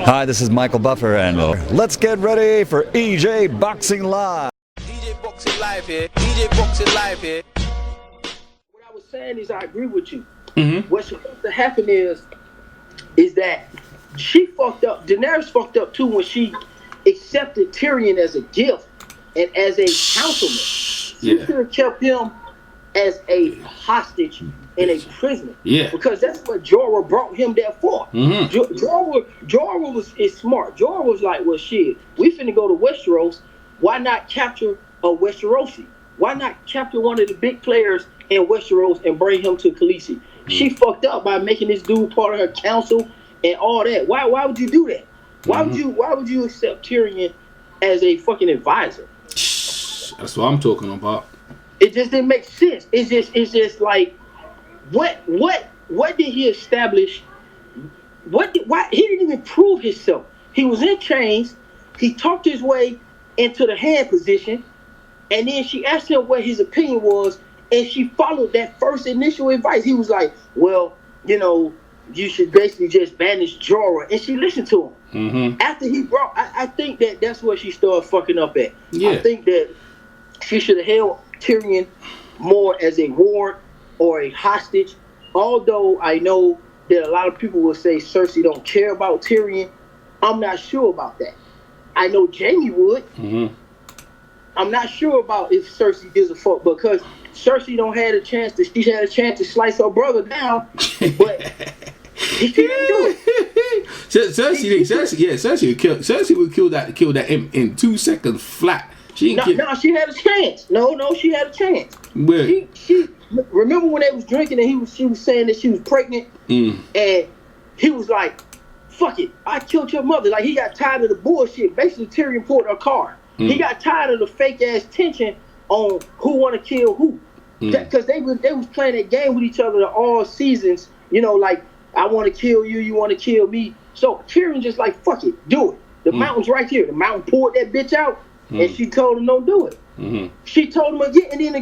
Hi, this is Michael Buffer, and let's get ready for EJ Boxing Live. EJ Boxing Live here. EJ Boxing Live here. What I was saying is I agree with you. Mm-hmm. What's supposed to happen is that she fucked up. Daenerys fucked up too when she accepted Tyrion as a gift and as a councilman. She could have kept him as a hostage and a prisoner. Yeah. Because that's what Jorah brought him there for. Mm-hmm. Jorah is smart. Jorah was like, well, shit, we finna go to Westeros. Why not capture a Westerosi? Why not capture one of the big players in Westeros and bring him to Khaleesi? Mm-hmm. She fucked up by making this dude part of her council and all that. Why would you do that? Why would you accept Tyrion as a fucking advisor? That's what I'm talking about. It just didn't make sense. It's just like what did he establish? Why he didn't even prove himself. He was in chains. He talked his way into the hand position, and then she asked him what his opinion was, and she followed that first initial advice. He was like, well, you should basically just banish Jorah, and she listened to him. Mm-hmm. After he brought, I think that's where she started fucking up at. Yeah. I think that she should have held Tyrion more as a ward or a hostage. Although I know that a lot of people will say Cersei don't care about Tyrion, I'm not sure about that. I know Jaime would. Mm-hmm. I'm not sure about if Cersei gives a fuck because Cersei had a chance to slice her brother down, but he couldn't do it. Cersei would kill that in 2 seconds flat. She had a chance. No, she had a chance. Where? She remember when they was drinking and she was saying that she was pregnant, and he was like, "Fuck it, I killed your mother." Like he got tired of the bullshit. Basically, Tyrion pulled her card. He got tired of the fake ass tension on who want to kill who, because they was playing that game with each other all seasons. Like I want to kill you, you want to kill me. So Tyrion just like, fuck it, do it. The mountain's right here. The mountain pulled that bitch out. And she told him don't do it. Mm-hmm. She told him again, and then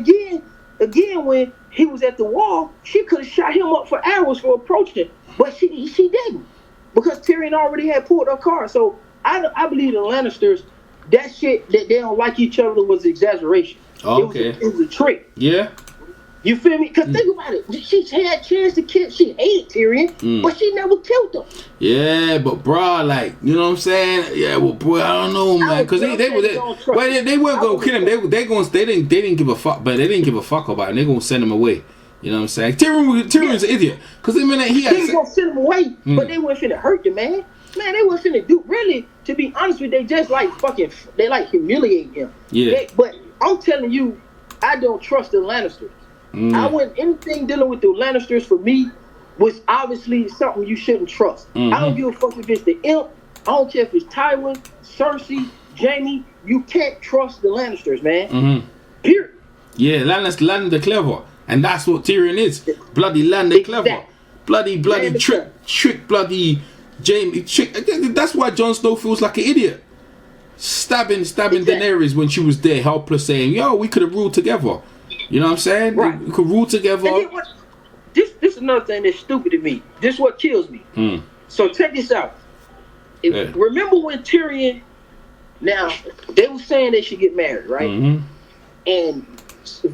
again when he was at the wall, she could have shot him up for arrows for approaching, but she didn't because Tyrion already had pulled her card. So I believe the Lannisters, that shit that they don't like each other was exaggeration. Okay, it was a trick. Yeah. You feel me? Because think about it. She had a chance to kill. She hated Tyrion, but she never killed him. Yeah, but bro, like, you know what I'm saying? Yeah, well, bro, I don't know, man, because they weren't gonna kill him. They didn't give a fuck, but they didn't give a fuck about him. They're gonna send him away. You know what I'm saying? Tyrion's an idiot. Because they was gonna send him away, but they weren't finna hurt the man. Man, they weren't finna do. Really, to be honest with you, they just like they like humiliating him. Yeah. But I'm telling you, I don't trust the Lannisters. I wouldn't anything dealing with the Lannisters for me was obviously something you shouldn't trust. Mm-hmm. I don't give a fuck if it's the Imp. I don't care if it's Tywin, Cersei, Jaime. You can't trust the Lannisters, man. Mm-hmm. Period. Yeah, Land the clever, and that's what Tyrion is. Bloody Land the clever, bloody trick, bloody Jaime trick. That's why Jon Snow feels like an idiot. Stabbing Daenerys when she was there, helpless, saying, "Yo, we could have ruled together." You know what I'm saying? Right. We could rule together. This is another thing that's stupid to me. This is what kills me. So check this out. Remember when Tyrion, now, they were saying they should get married, right? Mm-hmm. And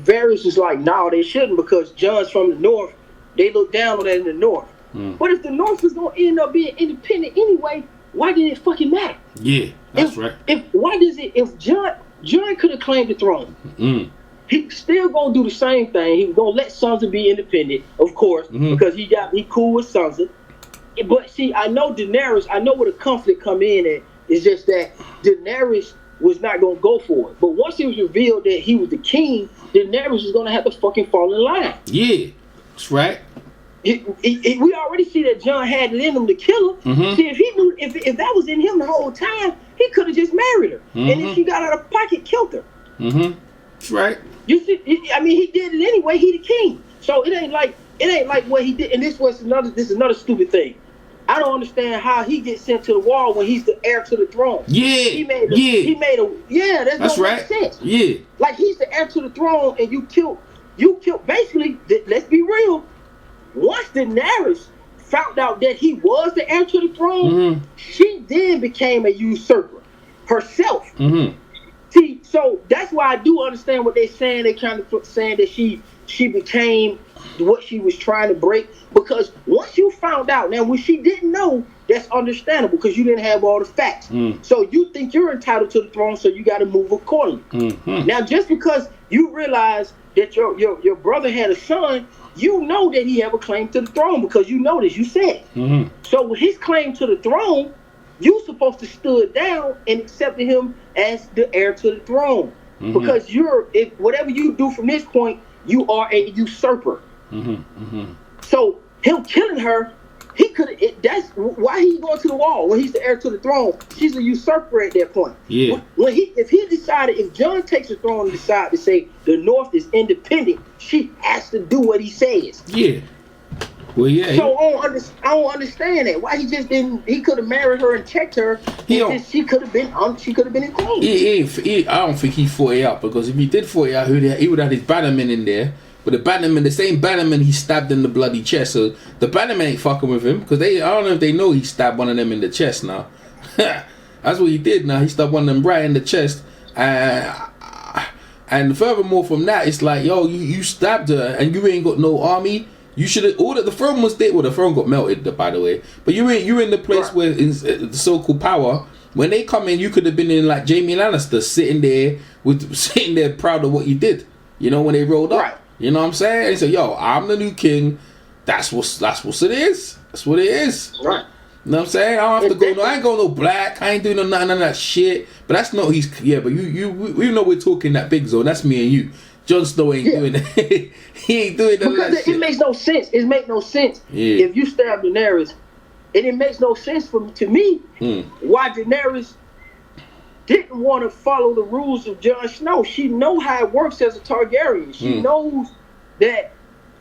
Varys was like, no, they shouldn't because Jon's from the north. They look down on that in the north. But if the north was going to end up being independent anyway, why did it fucking matter? Yeah, that's right. If Jon could have claimed the throne, he's still gonna do the same thing. He was gonna let Sansa be independent, of course, because he cool with Sansa. But see, I know Daenerys. I know where the conflict come in at. It's just that Daenerys was not gonna go for it. But once it was revealed that he was the king, Daenerys was gonna have to fucking fall in line. Yeah, that's right. We already see that Jon had it in him to kill her. See, if he knew, if that was in him the whole time, he could have just married her, and if she got out of pocket, killed her. That's right. You see, I mean, he did it anyway. He the king, so it ain't like what he did. And this is another stupid thing. I don't understand how he gets sent to the wall when he's the heir to the throne. That's right. Make sense. Yeah, like he's the heir to the throne, and you killed. Basically, let's be real. Once Daenerys found out that he was the heir to the throne, she then became a usurper herself. Mm-hmm. See, so that's why I do understand what they're saying. They kind of saying that she became what she was trying to break, because once you found out, now when she didn't know, that's understandable because you didn't have all the facts. So you think you're entitled to the throne, so you got to move accordingly. Now, just because you realize that your brother had a son, you know that he have a claim to the throne because you know this. You said. So with his claim to the throne, you supposed to stood down and accepted him as the heir to the throne, because if whatever you do from this point, you are a usurper. So him killing her, he could. That's why he's going to the wall when he's the heir to the throne. She's a usurper at that point. Yeah. If John takes the throne and decides to say the North is independent, she has to do what he says. Yeah. Well, yeah. So I don't understand that. Why he just didn't? He could have married her and checked her. She could have been. She could have been in I don't think he fought it out, because if he did fight it out, he would have his bannerman in there. But the same bannerman he stabbed in the bloody chest. So the bannerman ain't fucking with him, because I don't know if they know he stabbed one of them in the chest now. That's what he did. Now he stabbed one of them right in the chest. And furthermore from that, it's like, yo, you stabbed her and you ain't got no army. You should have ordered. The throne was there. Well, the throne got melted, by the way. But you're in the place where in the so-called power. When they come in, you could have been in like Jaime Lannister, sitting there proud of what you did. You know, when they rolled up. Right. You know what I'm saying? And so, yo, I'm the new king. That's what it is. That's what it is. Right. You know what I'm saying? I don't have to go. No, I ain't going no black. I ain't doing none of that shit. But that's not his. Yeah, but we know we're talking that big zone. That's me and you. Jon Snow ain't doing that. He ain't doing none of that shit. It makes no sense. It makes no sense. Yeah. If you stab Daenerys, and it makes no sense to me why Daenerys didn't want to follow the rules of Jon Snow. She know how it works as a Targaryen. She knows that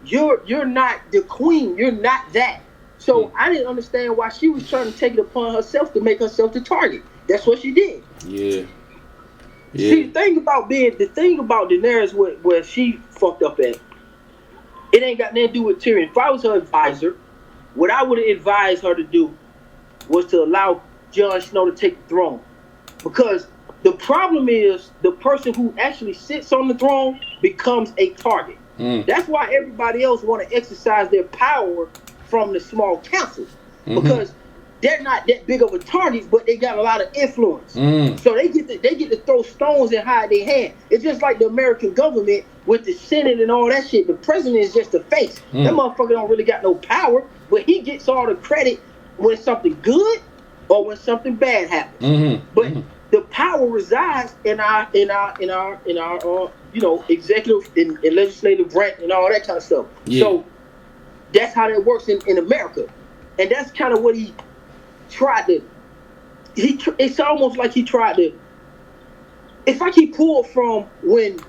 you're not the queen. You're not that. So I didn't understand why she was trying to take it upon herself to make herself the target. That's what she did. Yeah. See, the thing about Daenerys, where she fucked up at, it ain't got nothing to do with Tyrion. If I was her advisor, what I would have advised her to do was to allow Jon Snow to take the throne. Because the problem is the person who actually sits on the throne becomes a target. That's why everybody else want to exercise their power from the small councils. Because they're not that big of a target, but they got a lot of influence. So they get to throw stones and hide their hand. It's just like the American government with the Senate and all that shit. The president is just a face. That motherfucker don't really got no power, but he gets all the credit when something good or when something bad happens. But the power resides in our executive and legislative branch and all that kind of stuff. So that's how that works in America, and that's kind of what he tried to. It's almost like he tried to. It's like he pulled from when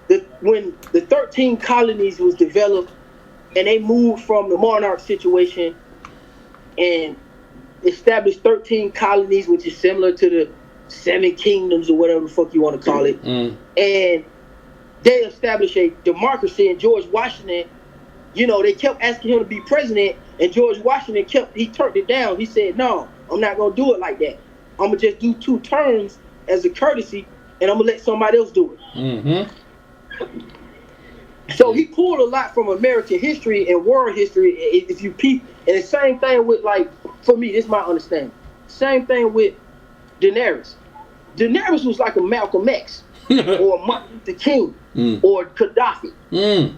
the 13 colonies was developed, and they moved from the monarch situation and established 13 colonies, which is similar to the 7 kingdoms or whatever the fuck you want to call it. And they established a democracy, and George Washington, they kept asking him to be president, and George Washington he turned it down. He said, no, I'm not going to do it like that. I'm going to just do 2 terms as a courtesy, and I'm going to let somebody else do it. So he pulled a lot from American history and world history, if you peep. And the same thing with, like, for me, this is my understanding. Same thing with Daenerys. Daenerys was like a Malcolm X or Martin Luther King or Gaddafi.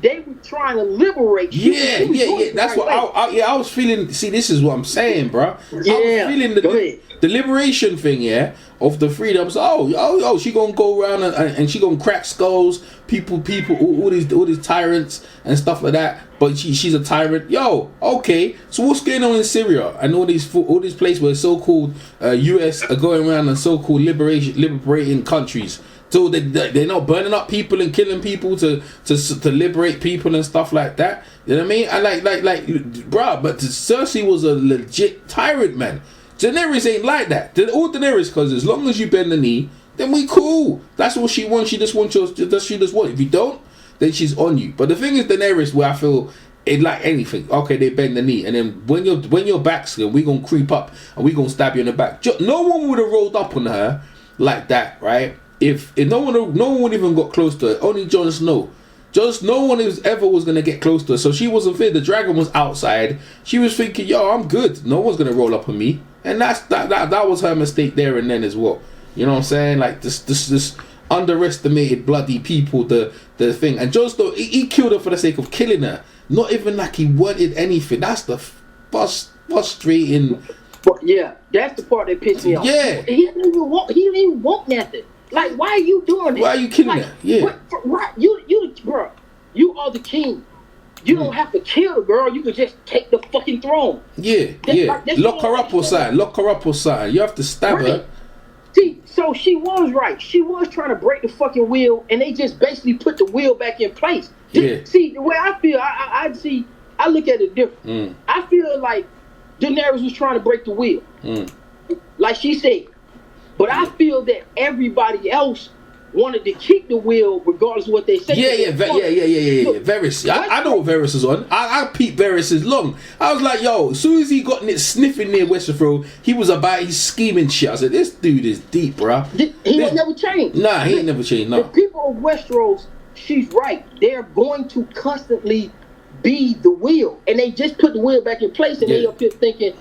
They were trying to liberate. Yeah. That's what I was feeling. See, this is what I'm saying, bro. I was feeling the liberation thing, of the freedoms. Oh, she gonna go around and she gonna crack skulls, people, all these tyrants and stuff like that. But she's a tyrant. Yo, okay. So what's going on in Syria and all these places where so-called US are going around and so-called liberating countries? So they're not burning up people and killing people to liberate people and stuff like that. You know what I mean? I like, bruh, but Cersei was a legit tyrant, man. Daenerys ain't like that. All Daenerys, because as long as you bend the knee, then we cool. That's what she wants. She just wants. If you don't, then she's on you. But the thing is, Daenerys, where I feel it like anything. Okay, they bend the knee, and then when your back's here, we gonna creep up and we gonna stab you in the back. No one would have rolled up on her like that, right? If no one even got close to her. Only Jon Snow. No one ever was gonna get close to her. So she wasn't feared. The dragon was outside. She was thinking, yo, I'm good. No one's gonna roll up on me. And that was her mistake there and then as well. You know what I'm saying? Like this underestimated bloody people, the thing. And Jon Snow, he killed her for the sake of killing her. Not even like he wanted anything. That's the frustrating. But yeah, that's the part that pissed me off. Yeah. He didn't even want nothing. Like, why are you doing that? Why are you killing her? Yeah. Why, you, bro, you are the king. You don't have to kill the girl. You can just take the fucking throne. Yeah, Lock her up or something. You have to stab her. See, so she was right. She was trying to break the fucking wheel, and they just basically put the wheel back in place. Yeah. See, the way I feel, I look at it different. I feel like Daenerys was trying to break the wheel, like she said. But I feel that everybody else wanted to keep the wheel regardless of what they say. Yeah. Varys. I know what Varys is on. I peeped Varys long. I was like, yo, as soon as he got sniffing near Winterfell, he was about his scheming shit. I said, this dude is deep, bro. He ain't never changed. Nah, he ain't never changed. No. The people of Westeros, she's right. They're going to constantly be the wheel, and they just put the wheel back in place, and they up here thinking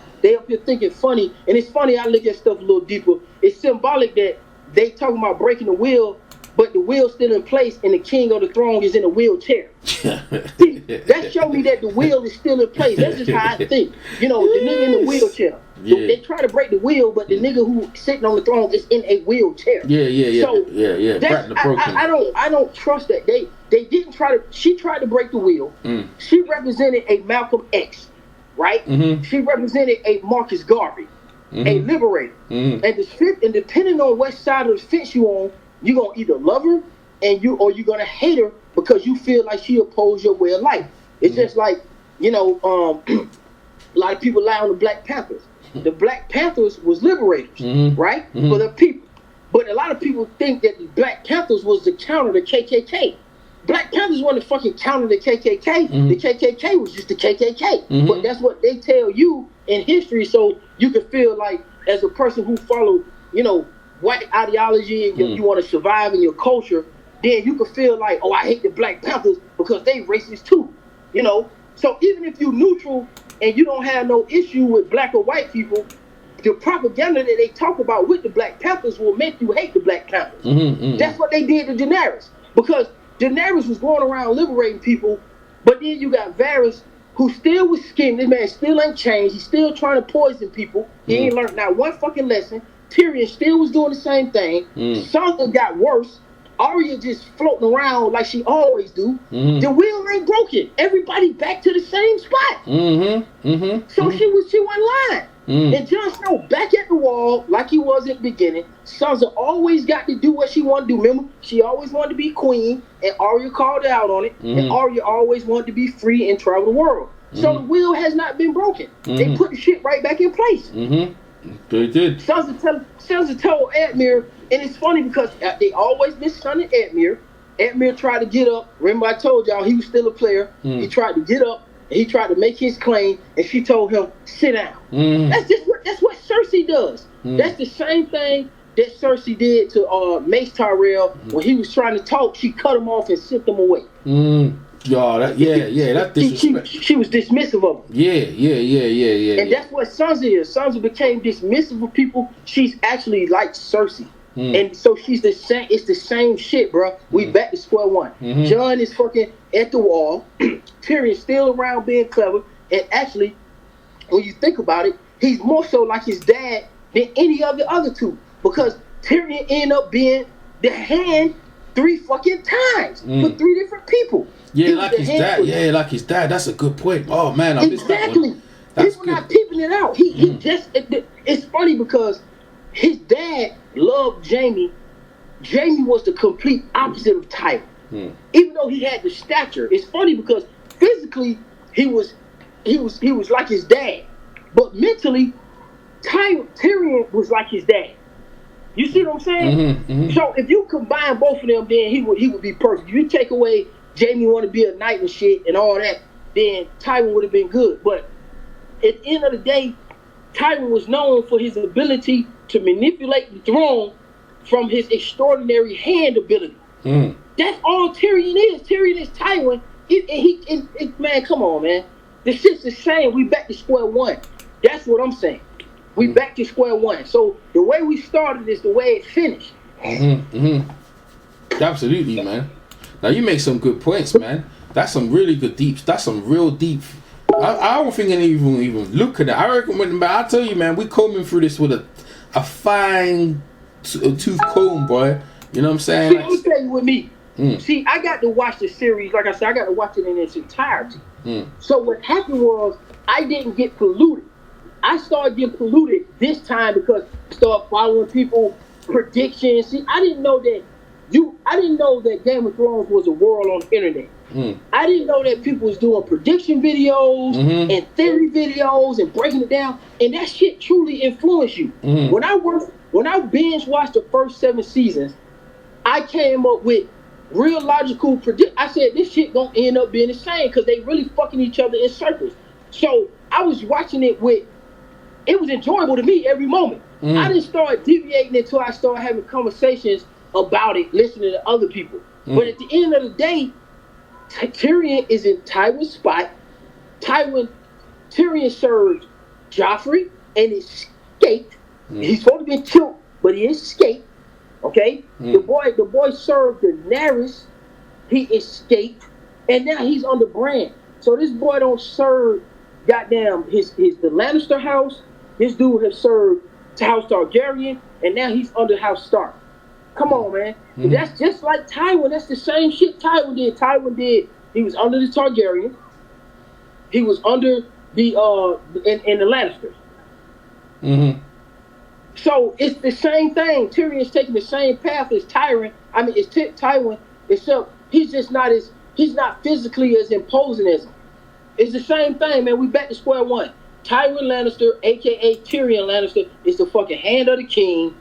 funny. And it's funny. I look at stuff a little deeper. It's symbolic that they talking about breaking the wheel, but the wheel's still in place, and the king of the throne is in a wheelchair. See, that showed me that the wheel is still in place. That's just how I think. You know, the nigga in the wheelchair. Yeah. They try to break the wheel, but the nigga who sitting on the throne is in a wheelchair. Yeah. So I don't trust that. They didn't try to. She tried to break the wheel. She represented a Malcolm X, right? She represented a Marcus Garvey. A liberator, and depending on what side of the fence you on, you're gonna either love her or you're gonna hate her because you feel like she opposed your way of life. It's just like, you know, a lot of people lie on the Black Panthers. The Black Panthers was liberators, right, for the people. But a lot of people think that the Black Panthers was the counter to KKK. Black Panthers wasn't the fucking counter to KKK. The KKK was just the KKK. But that's what they tell you in history, so you can feel like, as a person who followed, you know, white ideology and you want to survive in your culture, then you can feel like, oh, I hate the Black Panthers because they racist too, you know. So even if you're neutral and you don't have no issue with black or white people, the propaganda that they talk about with the Black Panthers will make you hate the Black Panthers. That's what they did to Daenerys, because Daenerys was going around liberating people, but then you got Varys, who still was scheming. This man still ain't changed. He's still trying to poison people. He ain't learned not one fucking lesson. Tyrion still was doing the same thing. Sansa got worse. Arya just floating around like she always do. The wheel ain't broken. Everybody back to the same spot. So she wasn't lying. And Jon Snow back at the wall like he was at the beginning. Sansa always got to do what she wanted to do. Remember, she always wanted to be queen, and Arya called her out on it. And Arya always wanted to be free and travel the world. So the wheel has not been broken. They put the shit right back in place. They did. Sansa told Edmure, and it's funny because they always missunning Edmure. Edmure tried to get up. Remember, I told y'all he was still a player. He tried to get up. And he tried to make his claim, and she told him, sit down. That's what Cersei does. That's the same thing that Cersei did to Mace Tyrell when he was trying to talk. She cut him off and sent him away. That's disrespect. She was dismissive of him. Yeah. And that's what Sansa is. Sansa became dismissive of people. She's actually like Cersei. And so she's the same. It's the same shit, bro. We back to square one. Jon is fucking at the wall. Tyrion's still around being clever. And actually, when you think about it, he's more so like his dad than any of the other two. Because Tyrion ended up being the hand 3 fucking times for 3 different people. Yeah, like his dad. Yeah, like his dad. That's a good point. Oh man, I missed that one. That's people good. Not peeping it out. He just. It's funny because his dad loved Jaime. Jaime was the complete opposite of Tyrion. Even though he had the stature, it's funny because physically he was like his dad, but mentally Tyrion was like his dad. You see what I'm saying? So if you combine both of them, then he would be perfect. If you take away Jaime want to be a knight and shit and all that, then Tywin would have been good. But at the end of the day, Tywin was known for his ability to manipulate the throne from his extraordinary hand ability. That's all Tyrion is. Tyrion is Tywin. Man, come on, man. The shit's the same. We back to square one. That's what I'm saying. We back to square one. So the way we started is the way it finished. Absolutely, man. Now you make some good points, man. That's some really good deep. That's some real deep. I don't think any even look at that. I reckon, I tell you, man, we combing through this with a fine tooth comb, boy. You know what I'm saying? See, let me tell you with me. See, I got to watch the series. Like I said, I got to watch it in its entirety. So what happened was I didn't get polluted. I started getting polluted this time because I started following people predictions. See, I didn't know that Game of Thrones was a world on the internet. I didn't know that people was doing prediction videos and theory videos and breaking it down, and that shit truly influenced you. When I binge watched the first 7 seasons, I came up with real logical predict. I said this shit gonna end up being the same because they really fucking each other in circles. So I was watching it it was enjoyable to me every moment. I didn't start deviating until I started having conversations about it, listening to other people. But at the end of the day, Tyrion is in Tywin's spot. Tyrion served Joffrey and escaped. He's supposed to be killed, but he escaped. Okay? The boy served Daenerys. He escaped. And now he's under Bran. So this boy don't serve goddamn the Lannister house. This dude has served House Targaryen, and now he's under House Stark. Come on, man. That's just like Tywin. That's the same shit Tywin did. He was under the Targaryen. He was under the the Lannisters. So it's the same thing. Tyrion's taking the same path as Tywin. I mean, it's Tywin, except he's not physically as imposing as him. It's the same thing, man. We back to square one. Tywin Lannister, aka Tyrion Lannister, is the fucking hand of the king.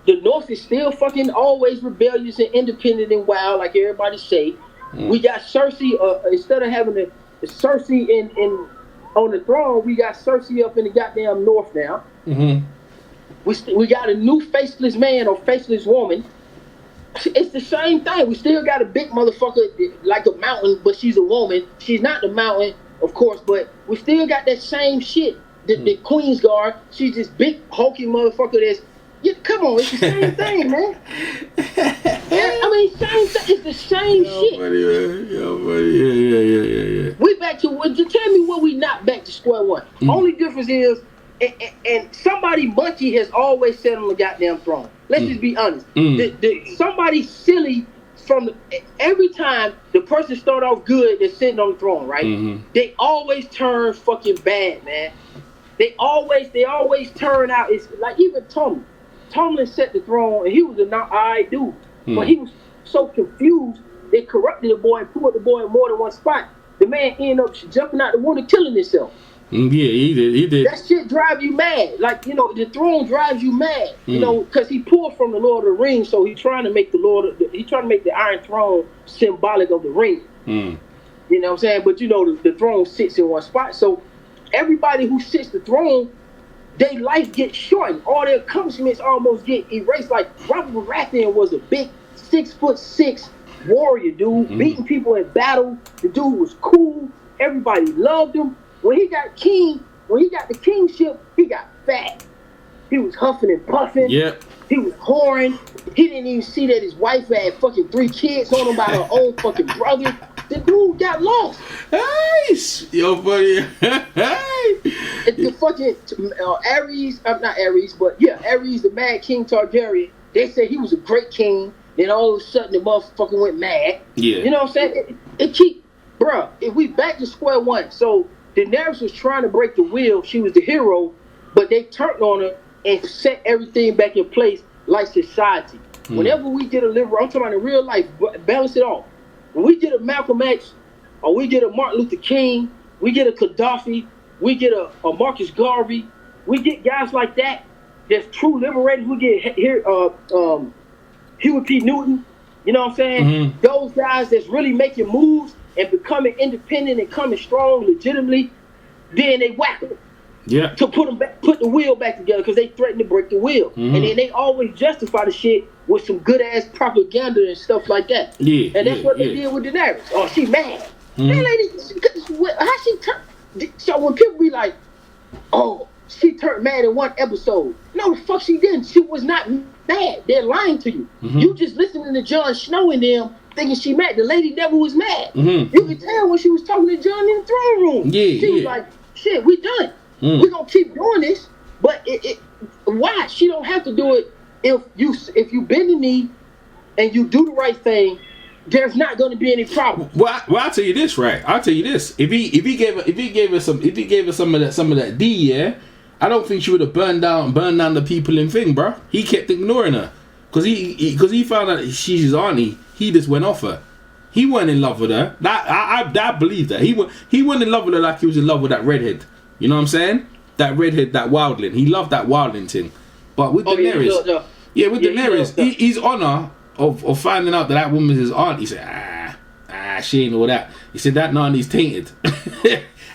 The North is still fucking always rebellious and independent and wild, like everybody say. We got Cersei. Instead of having the Cersei in on the throne, we got Cersei up in the goddamn North now. We got a new faceless man or faceless woman. It's the same thing. We still got a big motherfucker like a mountain, but she's a woman. She's not the mountain, of course, but we still got that same shit. The Queen's Guard. She's this big hulking motherfucker that's. Yeah, come on, it's the same thing, man. I mean, same thing. It's the same shit. Buddy, yeah. We back to tell me what we not back to square one. Only difference is, and somebody Bunchy has always sat on the goddamn throne. Let's just be honest. Somebody silly every time the person start off good, they're sitting on the throne, right? They always turn fucking bad, man. They always turn out. It's like even Tomlin set the throne, and he was a not-alright dude. But he was so confused, they corrupted the boy and put the boy in more than one spot. The man ended up jumping out the window, killing himself. Yeah, he did. That shit drive you mad. Like, you know, the throne drives you mad. You know, because he pulled from the Lord of the Rings, so he's trying to make the Iron Throne symbolic of the ring. You know what I'm saying? But, you know, the throne sits in one spot. So everybody who sits the throne, their life gets shortened. All their accomplishments almost get erased. Like Robert Baratheon was a big 6'6" warrior, dude, beating people in battle. The dude was cool. Everybody loved him. When he got the kingship, he got fat. He was huffing and puffing. Yep. He was whoring. He didn't even see that his wife had fucking 3 kids on him by her own fucking brother. The dude got lost. Nice. Yo, buddy. The fucking Ares, not Ares, but yeah, Ares, the Mad King Targaryen, they said he was a great king. Then all of a sudden the motherfucker went mad. Yeah. You know what I'm saying? Bruh, if we back to square one, so Daenerys was trying to break the wheel. She was the hero, but they turned on her and set everything back in place like society. Whenever we get a liberal, I'm talking about in real life, balance it off. When we get a Malcolm X, or we get a Martin Luther King, we get a Gaddafi, we get a Marcus Garvey, we get guys like that that's true liberators. We get Huey P. Newton, you know what I'm saying? Those guys that's really making moves. and becoming independent and coming strong legitimately, then they whack them. Yeah. To put the wheel back together because they threatened to break the wheel. Mm-hmm. And then they always justify the shit with some good ass propaganda and stuff like that. Yeah. And that's what they did with Daenerys. Oh, she mad. Mm-hmm. That lady, how she turned? So when people be like, oh, she turned mad in one episode. No, the fuck she didn't. She was not mad. They're lying to you. Mm-hmm. You just listening to Jon Snow and them thinking she mad. The lady never was mad. Mm-hmm. You could tell when she was talking to Jon in the throne room. Yeah, she was like, shit, we done. We're gonna keep doing this, but why? She don't have to do it if you bend the knee and you do the right thing. There's not gonna be any problem. Well, I'll tell you this, right? I'll tell you this. If he gave her some of that D, yeah, I don't think she would have burned down the people in thing, bro. He kept ignoring her because he found out she's his auntie. He just went off her. He wasn't in love with her. I believe that he wasn't in love with her like he was in love with that redhead. You know what I'm saying? That redhead, that wildling. He loved that wildling thing. But with Daenerys, Daenerys, he's on her of finding out that woman's his aunt. He said, she ain't all that. He said that nanny's tainted,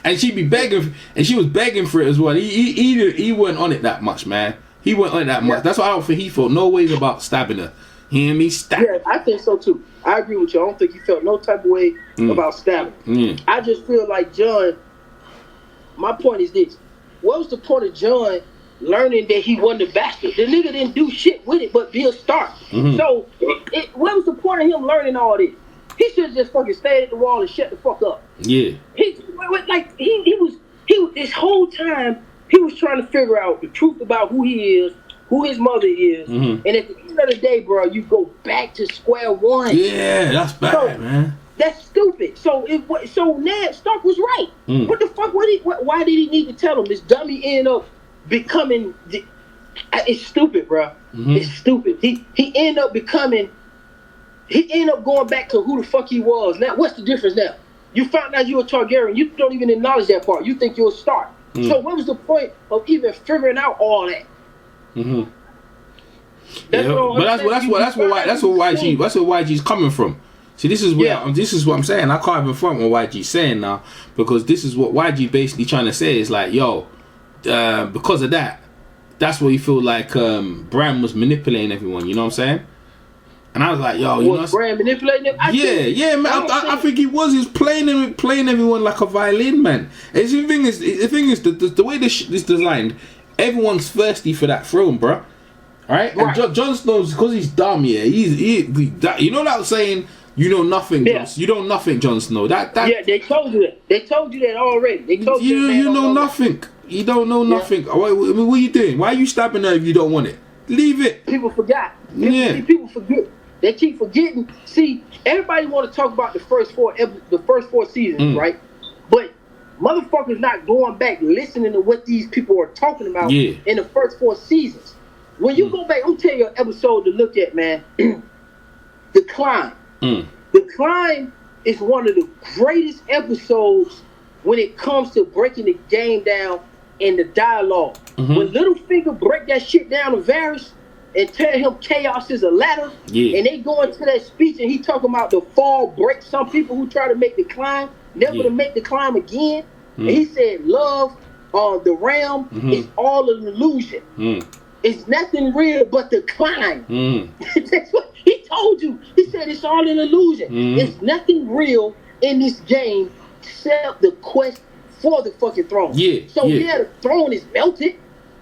and she be begging, and she was begging for it as well. He wasn't on it that much, man. He wasn't on it that much. That's why I don't think he felt no ways about stabbing her. You hear me? Yeah, I think so too. I agree with you. I don't think he felt no type of way about stabbing. I just feel like Jon. My point is this. What was the point of Jon learning that he wasn't a bastard? The nigga didn't do shit with it but be a Stark. So, what was the point of him learning all this? He should have just fucking stayed at the wall and shut the fuck up. Yeah. He was this whole time, he was trying to figure out the truth about who he is, who his mother is, and at the end of the day, bro, you go back to square one. Yeah, that's bad, man. That's stupid. So Ned Stark was right. What the fuck? Why did he need to tell him? This dummy ended up becoming. It's stupid, bro. It's stupid. He ended up becoming. He ended up going back to who the fuck he was. Now, what's the difference now? You found out you're a Targaryen. You don't even acknowledge that part. You think you're a Stark. So what was the point of even figuring out all that? That's where YG's coming from. See, this is what I'm saying. I can't even front what YG's saying now, because this is what YG basically trying to say is like, yo, because of that, that's what you feel like Bran was manipulating everyone. You know what I'm saying? And I was like, yo, you know, Bran manipulating him? Yeah, man. I think he was. He's playing everyone like a violin, man. And the thing is, the way this is designed, everyone's thirsty for that throne, bro. Right? And Jon Snow's, because he's dumb. Yeah, you know that saying. You know nothing, you know nothing, Jon Snow. That they told you that. They told you that already. They told you know nothing. You don't know nothing. What are you doing? Why are you stabbing her if you don't want it? Leave it. People forgot. People forget. They keep forgetting. See, everybody want to talk about the first four seasons, right? But motherfuckers not going back listening to what these people are talking about in the first 4 seasons. When you go back, I'm telling you an episode to look at, man. The Climb. The Climb is one of the greatest episodes when it comes to breaking the game down and the dialogue. When Littlefinger break that shit down to Varys and tell him chaos is a ladder, and they go into that speech and he talking about the fall break some people who try to make the climb, never to make the climb again. And he said love the realm is all an illusion. It's nothing real but the climb. That's what he told you. He said it's all an illusion. There's nothing real in this game except the quest for the fucking throne. The throne is melted,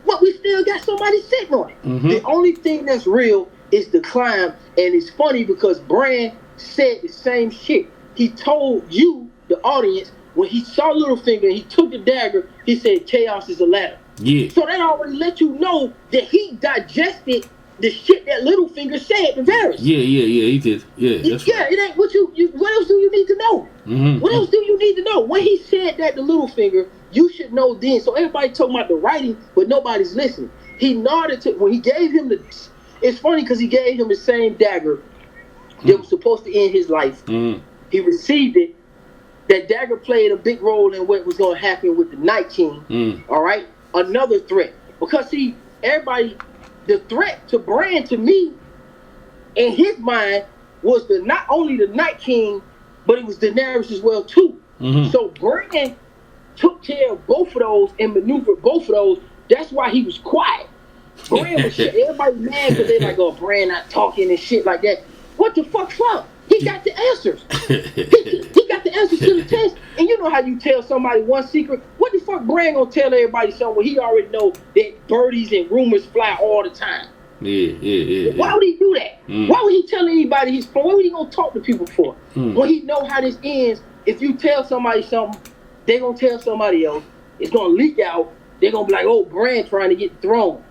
but we still got somebody sitting on it. The only thing that's real is the climb, and it's funny because Bran said the same shit. He told you, the audience, when he saw Littlefinger and he took the dagger, he said chaos is a ladder. So that already let you know that he digested the shit that Littlefinger said to Varys. He did. That's right. It ain't what what else do you need to know? What else do you need to know? When he said that to Littlefinger, you should know then. So everybody talking about the writing, but nobody's listening. He nodded to when he gave him it's funny because he gave him the same dagger that was supposed to end his life. He received it. That dagger played a big role in what was going to happen with the Night King. All right? Another threat. Because, see, everybody, the threat to Bran, to me, in his mind, was not only the Night King, but it was Daenerys as well too. So Bran took care of both of those and maneuvered both of those. That's why he was quiet. Bran was shit. Everybody mad because they like, oh, Bran not talking and shit like that. What the fuck's up? He got the answers. He got the answers to the test. And you know how you tell somebody one secret? What the fuck Bran gonna tell everybody something when he already know that birdies and rumors fly all the time? Yeah. Why would he do that? Why would he tell anybody his plan? What would he gonna talk to people for? When he know how this ends, if you tell somebody something, they gonna tell somebody else. It's gonna leak out. They're gonna be like, oh, Bran trying to get the throne.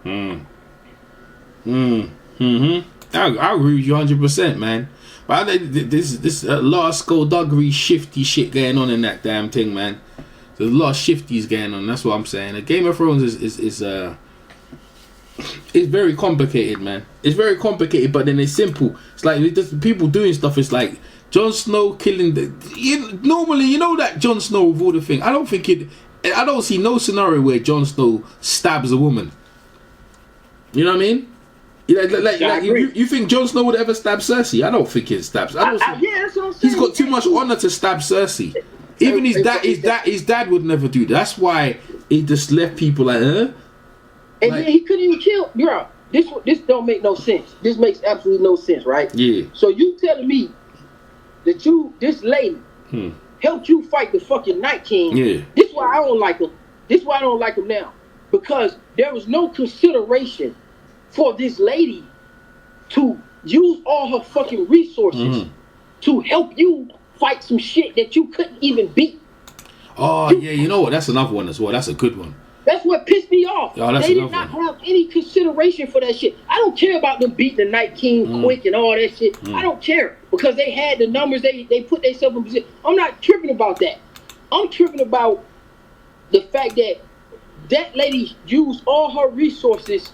I agree with you 100%, man. But this a lot of skullduggery, shifty shit going on in that damn thing, man. There's a lot of shifties going on. That's what I'm saying. The Game of Thrones is it's very complicated, man. It's very complicated, but then it's simple. It's like people doing stuff. It's like Jon Snow killing normally, you know that Jon Snow with all the thing. I don't see no scenario where Jon Snow stabs a woman. You know what I mean? You think Jon Snow would ever stab Cersei? I don't think he stabs. Yeah, that's what I'm saying. He's got too much honor to stab Cersei. Even his dad would never do that. That's why he just left people like, huh? And then he couldn't even kill. Bro, this don't make no sense. This makes absolutely no sense, right? Yeah. So you telling me that this lady helped you fight the fucking Night King? Yeah. This is why I don't like him. This is why I don't like him now. Because there was no consideration for this lady to use all her fucking resources to help you fight some shit that you couldn't even beat. Oh, yeah, you know what? That's another one as well. That's a good one. That's what pissed me off. Oh, they did not have any consideration for that shit. I don't care about them beating the Night King quick and all that shit. I don't care. Because they had the numbers, they put themselves in position. I'm not tripping about that. I'm tripping about the fact that that lady used all her resources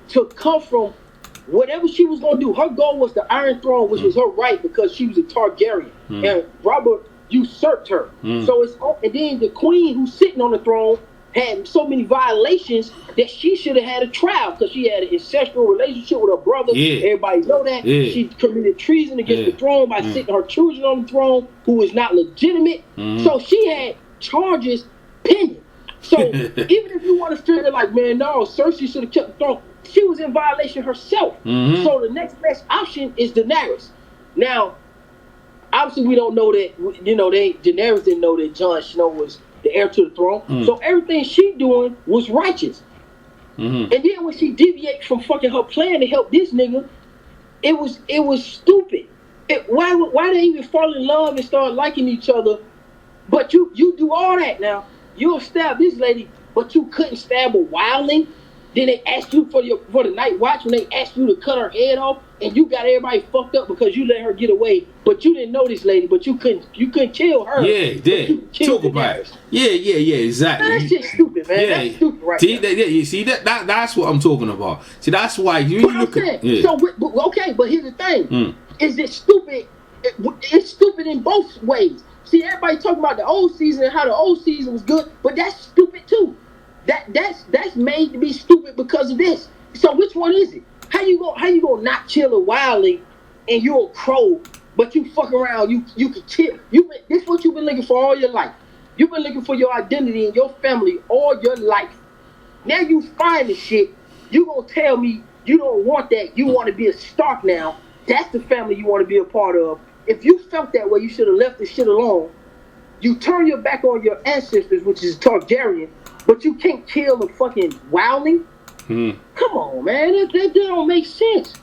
to come from whatever she was going to do. Her goal was the Iron Throne, which was her right because she was a Targaryen. And Robert usurped her. So and then the queen who's sitting on the throne had so many violations that she should have had a trial because she had an incestual relationship with her brother. Everybody know that. She committed treason against the throne by sitting her children on the throne who is not legitimate. So she had charges pending. So even if you want to figure like, man, no, Cersei should have kept the throne, she was in violation herself. So the next best option is Daenerys. Now, obviously we don't know that, Daenerys didn't know that Jon Snow was the heir to the throne. So everything she doing was righteous. And then when she deviated from fucking her plan to help this nigga, it was stupid. Why they even fall in love and start liking each other? But you do all that now. You'll stab this lady, but you couldn't stab a wildling. Then they asked you for the night watch when they asked you to cut her head off, and you got everybody fucked up because you let her get away. But you didn't know this lady, but you couldn't kill her. Yeah, talk about it. Yeah, exactly. That's just stupid, man. That's stupid, right? You see that's what I'm talking about. See, that's why you look at. Yeah. So okay, but here's the thing: is it stupid? It's stupid in both ways. See, everybody talking about the old season and how the old season was good, but that's stupid too. That's made to be stupid because of this. So which one is it? How you gonna not kill a wildling and you're a crow, but you fuck around, you can kill. This is what you've been looking for all your life. You've been looking for your identity and your family all your life. Now you find the shit. You gonna tell me you don't want that? You want to be a Stark now? That's the family you want to be a part of. If you felt that way, you should have left this shit alone. You turn your back on your ancestors, which is Targaryen, but you can't kill a fucking wildling? Come on, man. That don't make sense.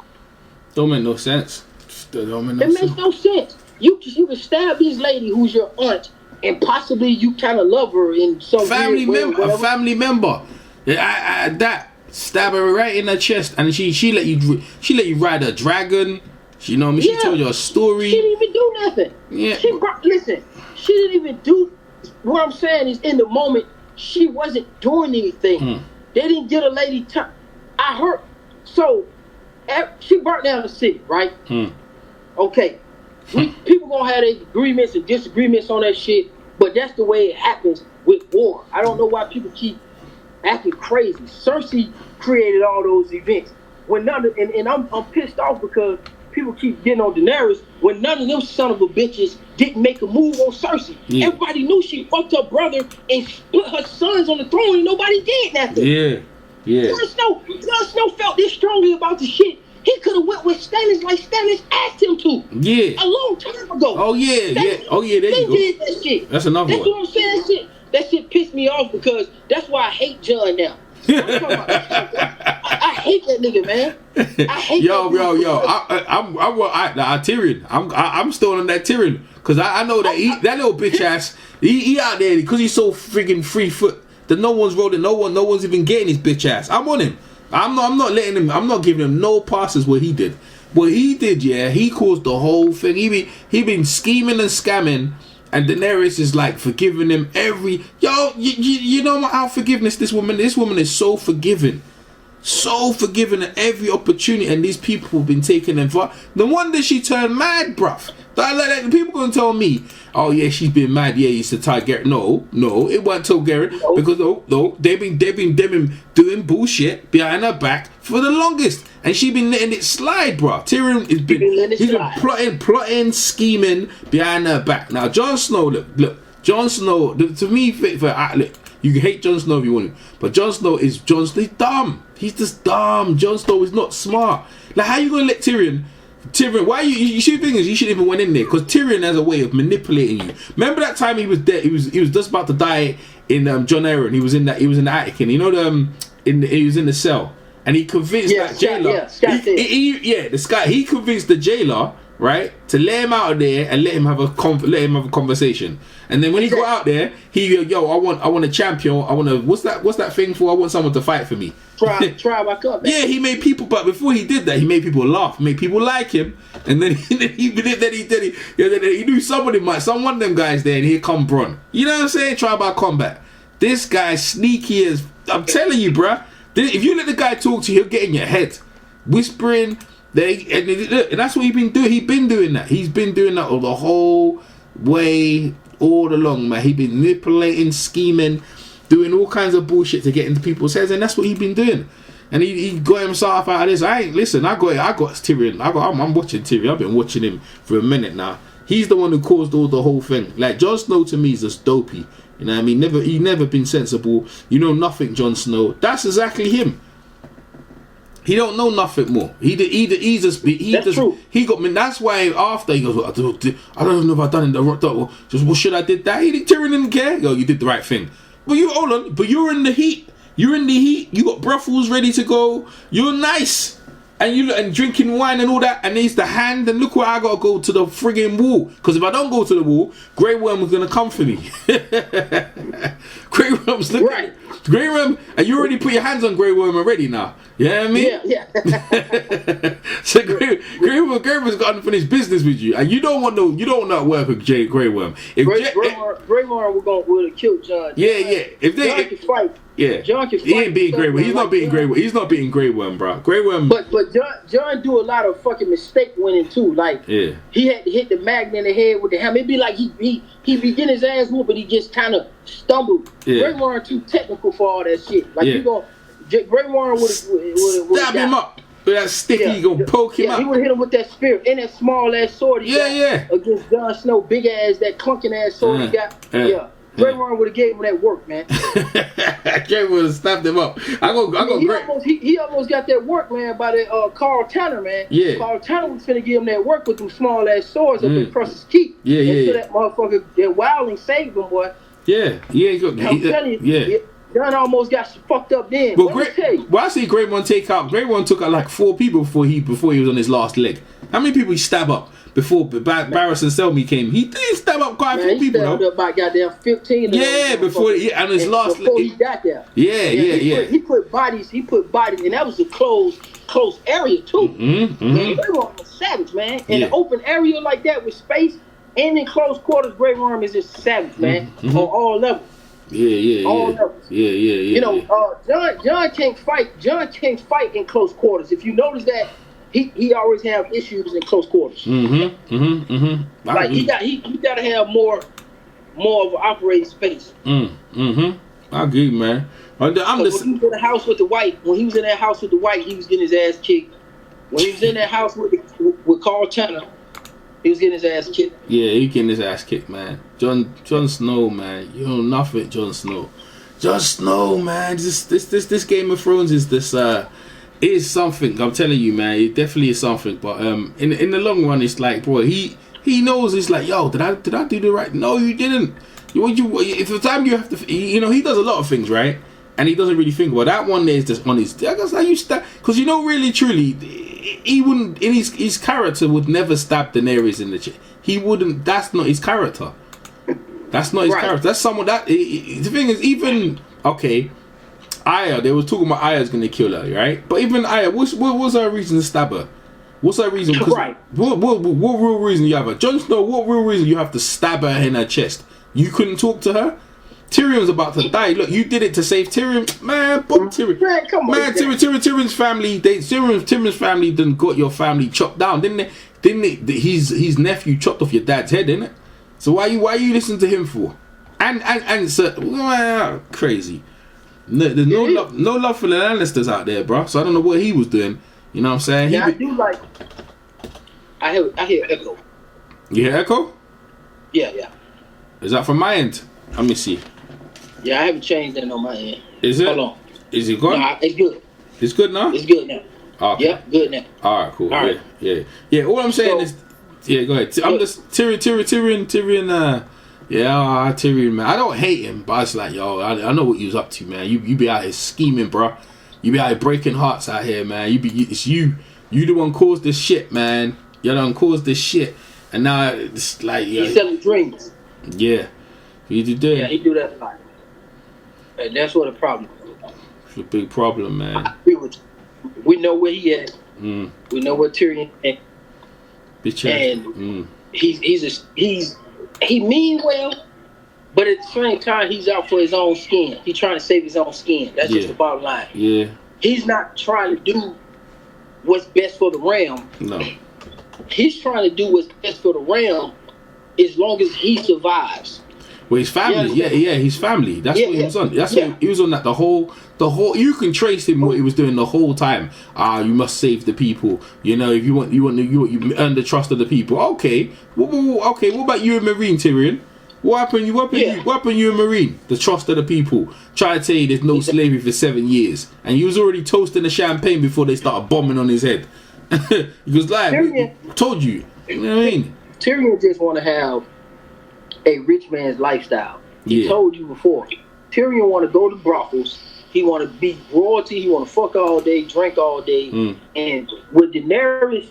Don't make no sense. It makes no sense. You can stab this lady who's your aunt, and possibly you kind of love her in some family member. A family member. That stab her right in the chest, and she let you ride a dragon. You know what I mean? She told you a story. She didn't even do nothing. Yeah. Listen, she didn't even do. What I'm saying is, in the moment, she wasn't doing anything. They didn't get a lady time. I heard. So, she burnt down the city, right? Okay. People gonna have their agreements and disagreements on that shit, but that's the way it happens with war. I don't know why people keep acting crazy. Cersei created all those events. And I'm pissed off because people keep getting on Daenerys when none of them son of a bitches didn't make a move on Cersei. Yeah. Everybody knew she fucked her brother and put her sons on the throne, and nobody did nothing. Yeah. Yeah. Jon Snow felt this strongly about the shit. He could have went with Stannis like Stannis asked him to. Yeah. A long time ago. Oh yeah, Stannis, yeah. Oh yeah, there they you go. did that shit. That's another That's one. what I'm saying. That shit pissed me off because that's why I hate Jon now. I'm talking about, I hate that nigga, man. I hate yo, that nigga. I'm Tyrion. I'm still on that Tyrion because I know that that little bitch ass he out there because he's so friggin' free foot that no one's rolling, no one's even getting his bitch ass. I'm on him. I'm not letting him. I'm not giving him no passes. What he did, yeah, he caused the whole thing. He been scheming and scamming. And Daenerys is like forgiving him every you know how forgiveness this woman is so forgiving at every opportunity, and these people have been taking them for no wonder she turned mad, bruv. Like, people gonna tell me, oh yeah, she's been mad, yeah, it's the Targaryen. No, it wasn't Targaryen because no, they've been doing bullshit behind her back for the longest, and she been letting it slide, bruv. Tyrion has been plotting, scheming behind her back. Now Jon Snow, look, Jon Snow, to me, look, you can hate Jon Snow if you want him, but Jon Snow he's dumb. He's just dumb. Jon Snow is not smart. Like, how you gonna let Tyrion, why you see the thing is you shouldn't even went in there because Tyrion has a way of manipulating you. Remember that time he was dead, he was just about to die in Jon Arryn. He was in the attic, and you know he was in the cell, and he convinced that jailer. He convinced the jailer, right, to let him out of there and let him have a conversation. And then when he got out there, I want a champion. I want to what's that thing for? I want someone to fight for me. Try back up. Man. Yeah, he made people, but before he did that, he made people laugh, made people like him, and then he knew somebody some one of them guys there, and here come Bronn. You know what I'm saying? Try by combat. This guy's sneaky as I'm telling you, bruh. If you let the guy talk to you, he'll get in your head, whispering. And that's what he's been doing. He's been doing that. He's been doing that the whole way, all along, man. He's been manipulating, scheming, doing all kinds of bullshit to get into people's heads, and that's what he's been doing. And he got himself out of this. I got Tyrion. I'm watching Tyrion. I've been watching him for a minute now. He's the one who caused the whole thing. Like, Jon Snow to me is just dopey. You know what I mean? He never been sensible. You know nothing, Jon Snow. That's exactly him. He don't know nothing more. True. He got me. That's why after he goes, I don't know if I done it the right. Just what should I did that? Tyrion didn't care. Yo, you did the right thing. But hold on. But you're in the heat. You got brothels ready to go. You're nice, and drinking wine and all that. And there's the hand. And look where I gotta go to the friggin' wall. Because if I don't go to the wall, Grey Worm was gonna come for me. Grey Worm's looking. Right. Grey Worm, and you already put your hands on Grey Worm already now. You know what I mean? Yeah. So Grey Worm's got unfinished business with you, and you don't want to work with Grey Worm. If Grey Worm would have killed Jon. If Jon can fight. Yeah. Jon can fight. He ain't beating Grey Worm. He's not beating Grey Worm. He's not beating Grey Worm, bro. Grey Worm. But Jon do a lot of fucking mistake winning too. Like he had to hit the magnet in the head with the hammer. It'd be like he be getting his ass whooped, but he just kind of stumbled. Yeah. Grey Worm too technical for all that shit. Like Grey Worm would stab him up with that stick. He gonna poke him up. He would hit him with that spear and that small ass sword he got against Jon Snow, big ass, that clunking ass sword he got. Grey Worm would have gave him that work, man. Grey would have snapped him up. He almost got that work, man, by that Carl Tanner, man. Yeah. Carl Tanner was finna give him that work with them small ass swords up in Crush's Keep. So that motherfucker, that Wildling saved him, boy. I'm telling you. Jon almost got fucked up then. I see Grey Worm took out like 4 people before he was on his last leg. How many people he stabbed up before Barriss and Selmy came? He did stab up quite a few people. He stabbed up about goddamn 15. And his last before he got there. He put bodies, and that was a close area too. Grey Worm was savage, man. In an open area like that with space and in close quarters, Grey Worm is just savage, man, on all levels. All levels. You know, Jon can't fight. Jon can't fight in close quarters. If you notice that, he always have issues in close quarters. Like he got to have more of an operating space. I agree, man. When he was in that house with the white, he was getting his ass kicked. When he was in that house with Carl Tanner, he was getting his ass kicked. Yeah, he getting his ass kicked, man. Jon Snow, man. You know nothing, Jon Snow. Jon Snow, man. This Game of Thrones is something. I'm telling you, man. It definitely is something. But in the long run, it's like, bro, he knows. It's like, yo, did I do the right? No, you didn't. If the time you have to, he does a lot of things, right? And he doesn't really think. Well, that one there is just on his. I guess I used to, because really, truly, he wouldn't. In his character would never stab Daenerys in the chest. He wouldn't. That's not his character. That's not his character. That's someone that. The thing is, even okay, Arya. They were talking about Arya's gonna kill her, right? But even Arya, what was her reason to stab her? What's her reason? Right. What real reason you have her? Jon Snow. What real reason you have to stab her in her chest? You couldn't talk to her. Tyrion's about to die. Look, you did it to save Tyrion, man. Bob Tyrion, man, come on, Tyrion's family. Tyrion's family done got your family chopped down, didn't they? His nephew chopped off your dad's head, didn't it? So why you listening to him for? And so crazy. There's no love for the Lannisters out there, bro. So I don't know what he was doing. You know what I'm saying? Yeah, I do like. I hear Echo. You hear Echo? Yeah. Is that from my end? Let me see. Yeah, I haven't changed that on my end. Is it? Hold on. Is it good? Nah, it's good. It's good now? It's good now. Okay. Yep, good now. Alright, cool. All right. Yeah. All I'm saying is, yeah, go ahead. I'm just Tyrion. Tyrion, man. I don't hate him, but it's like, yo, I know what you was up to, man. You be out here scheming, bro. You be out here breaking hearts out here, man. It's you the one caused this shit, man. You done caused this shit, and now it's like, He's selling dreams. Yeah. He did that. Yeah, he do that a lot. And that's what the problem is. It's a big problem, man. We know where he at. Mm. We know where Tyrion at. Bitch ass. And he mean well, but at the same time he's out for his own skin. He's trying to save his own skin. That's just the bottom line. Yeah. He's not trying to do what's best for the realm. No. He's trying to do what's best for the realm as long as he survives. Well, his family, yeah, his family. That's what he was on. That's what he was on. That the whole. You can trace him what he was doing the whole time. You must save the people. You know, if you earn the trust of the people. Okay, okay. What about you and Marine, Tyrion? What happened? What happened? You and Marine? The trust of the people. Try to tell you there's no slavery for 7 years, and he was already toasting the champagne before they started bombing on his head. He was like, told you. You know what I mean? Tyrion just want to have a rich man's lifestyle. He told you before. Tyrion want to go to brothels. He want to be royalty. He want to fuck all day, drink all day. And with Daenerys,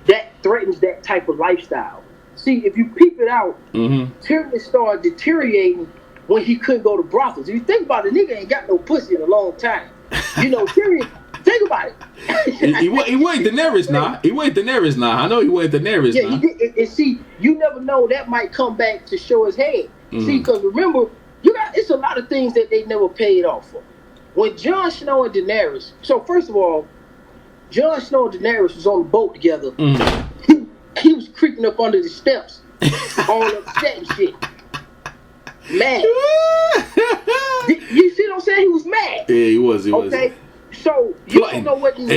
that threatens that type of lifestyle. See, if you peep it out, Tyrion started deteriorating when he couldn't go to brothels. If you think about it, nigga ain't got no pussy in a long time. You know, Tyrion. Think about it. he wanted Daenerys now. He wanted Daenerys now. I know he wanted Daenerys now. Yeah, he did. And see, you never know, that might come back to show his head. See, because remember, it's a lot of things that they never paid off for. When Jon Snow and Daenerys, so first of all, Jon Snow and Daenerys was on the boat together. He was creeping up under the steps, all upset and shit. Mad. You see what I'm saying? He was mad. Yeah, he was. Okay. So you don't know what he's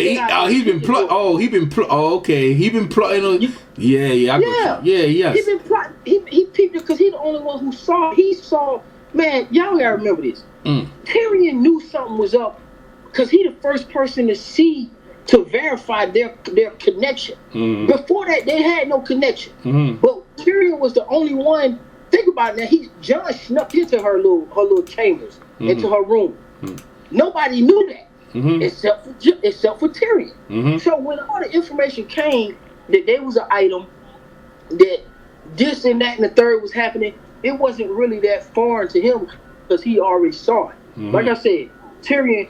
been plotting. Okay. He's been plotting on. Yeah. He's been plotting. He peeped it because he's the only one who saw. He saw. Man, y'all gotta remember this. Tyrion knew something was up because he the first person to verify their connection. Before that, they had no connection. But Tyrion was the only one. Think about it now. Jon snuck into her little chambers, into her room. Nobody knew that. Except for Tyrion. So when all the information came that there was an item, that this and that and the third was happening, it wasn't really that foreign to him because he already saw it. Like I said, Tyrion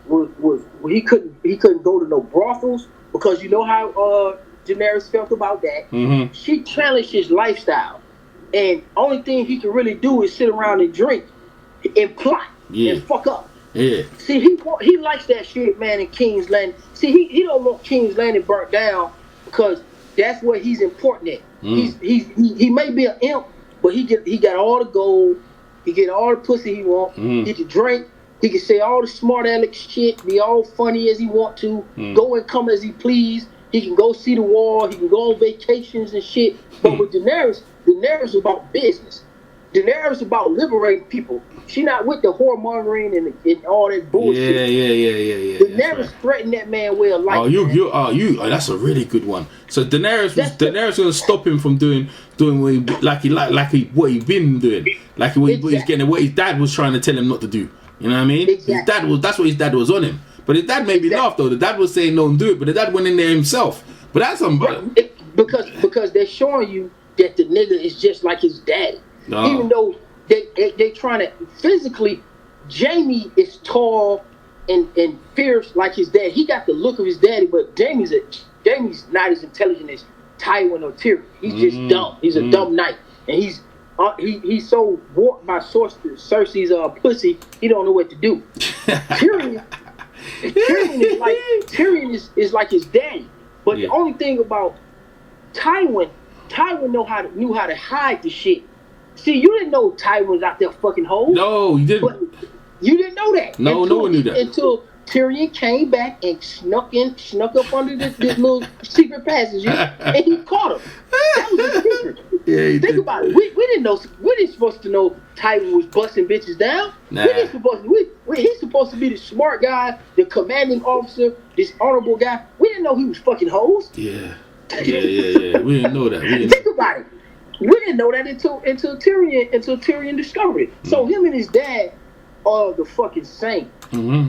was he couldn't go to no brothels because you know how Daenerys felt about that. She challenged his lifestyle, and only thing he could really do is sit around and drink and plot and fuck up. Yeah. See, he likes that shit, man, in King's Landing. See, he don't want King's Landing burnt down because that's where he's important at. He may be an imp, but he got all the gold, he get all the pussy he want, he can drink, he can say all the smart aleck shit, be all funny as he want to, go and come as he please. He can go see the wall. He can go on vacations and shit. But with Daenerys is about business. Daenerys is about liberating people. She not with the whoremongering and all that bullshit. Yeah. Daenerys threatened that man with a life. Oh, that's a really good one. So Daenerys was gonna stop him from doing what he been doing, what he's getting, what his dad was trying to tell him not to do. You know what I mean? Exactly. That's what his dad was on him. But his dad made me laugh though. The dad was saying don't do it, but the dad went in there himself. But that's because they're showing you that the nigga is just like his daddy. No. Even though they trying to physically, Jaime is tall and fierce like his dad. He got the look of his daddy, but Jaime's not as intelligent as Tywin or Tyrion. He's just dumb. He's a dumb knight, and he's so warped by Cersei's pussy. He don't know what to do. Tyrion is like his daddy, but the only thing about Tywin knew how to hide the shit. See, you didn't know Tywin was out there fucking hoes. No, you didn't. But you didn't know that. No one knew that. Until Tyrion came back and snuck up under this little secret passage, and he caught him. That was a secret. Yeah, Think about it. We didn't know. We didn't supposed to know Tywin was busting bitches down. Nah. We didn't supposed to. He's supposed to be the smart guy, the commanding officer, this honorable guy. We didn't know he was fucking hoes. Yeah. We didn't know that. Think about it. We didn't know that until Tyrion discovered it. So him and his dad are the fucking same. Mm-hmm.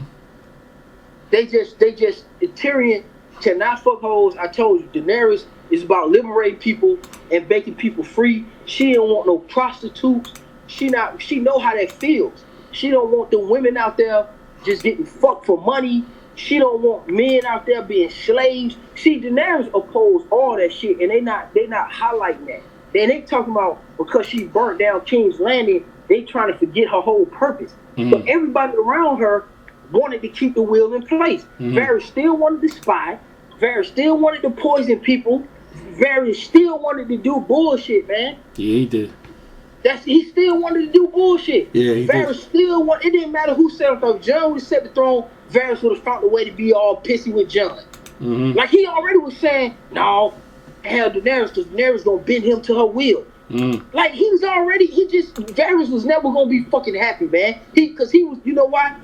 They just Tyrion cannot fuck hoes. I told you, Daenerys is about liberating people and making people free. She don't want no prostitutes. She know how that feels. She don't want the women out there just getting fucked for money. She don't want men out there being slaves. See, Daenerys oppose all that shit, and they not highlighting that. Then they talking about because she burnt down King's Landing, they trying to forget her whole purpose. But everybody around her wanted to keep the wheel in place. Varys still wanted to spy. Varys still wanted to poison people. Varys still wanted to do bullshit, man. Yeah, he did. He still wanted to do bullshit. Yeah, he Varys did. still wanted. It didn't matter who set up the throne. Jon would set the throne. Varys would have found a way to be all pissy with Jon. Like he already was saying, no, hell Daenerys, because Daenerys gonna bend him to her will. Like Varys was never gonna be fucking happy, man. Because he was, you know why?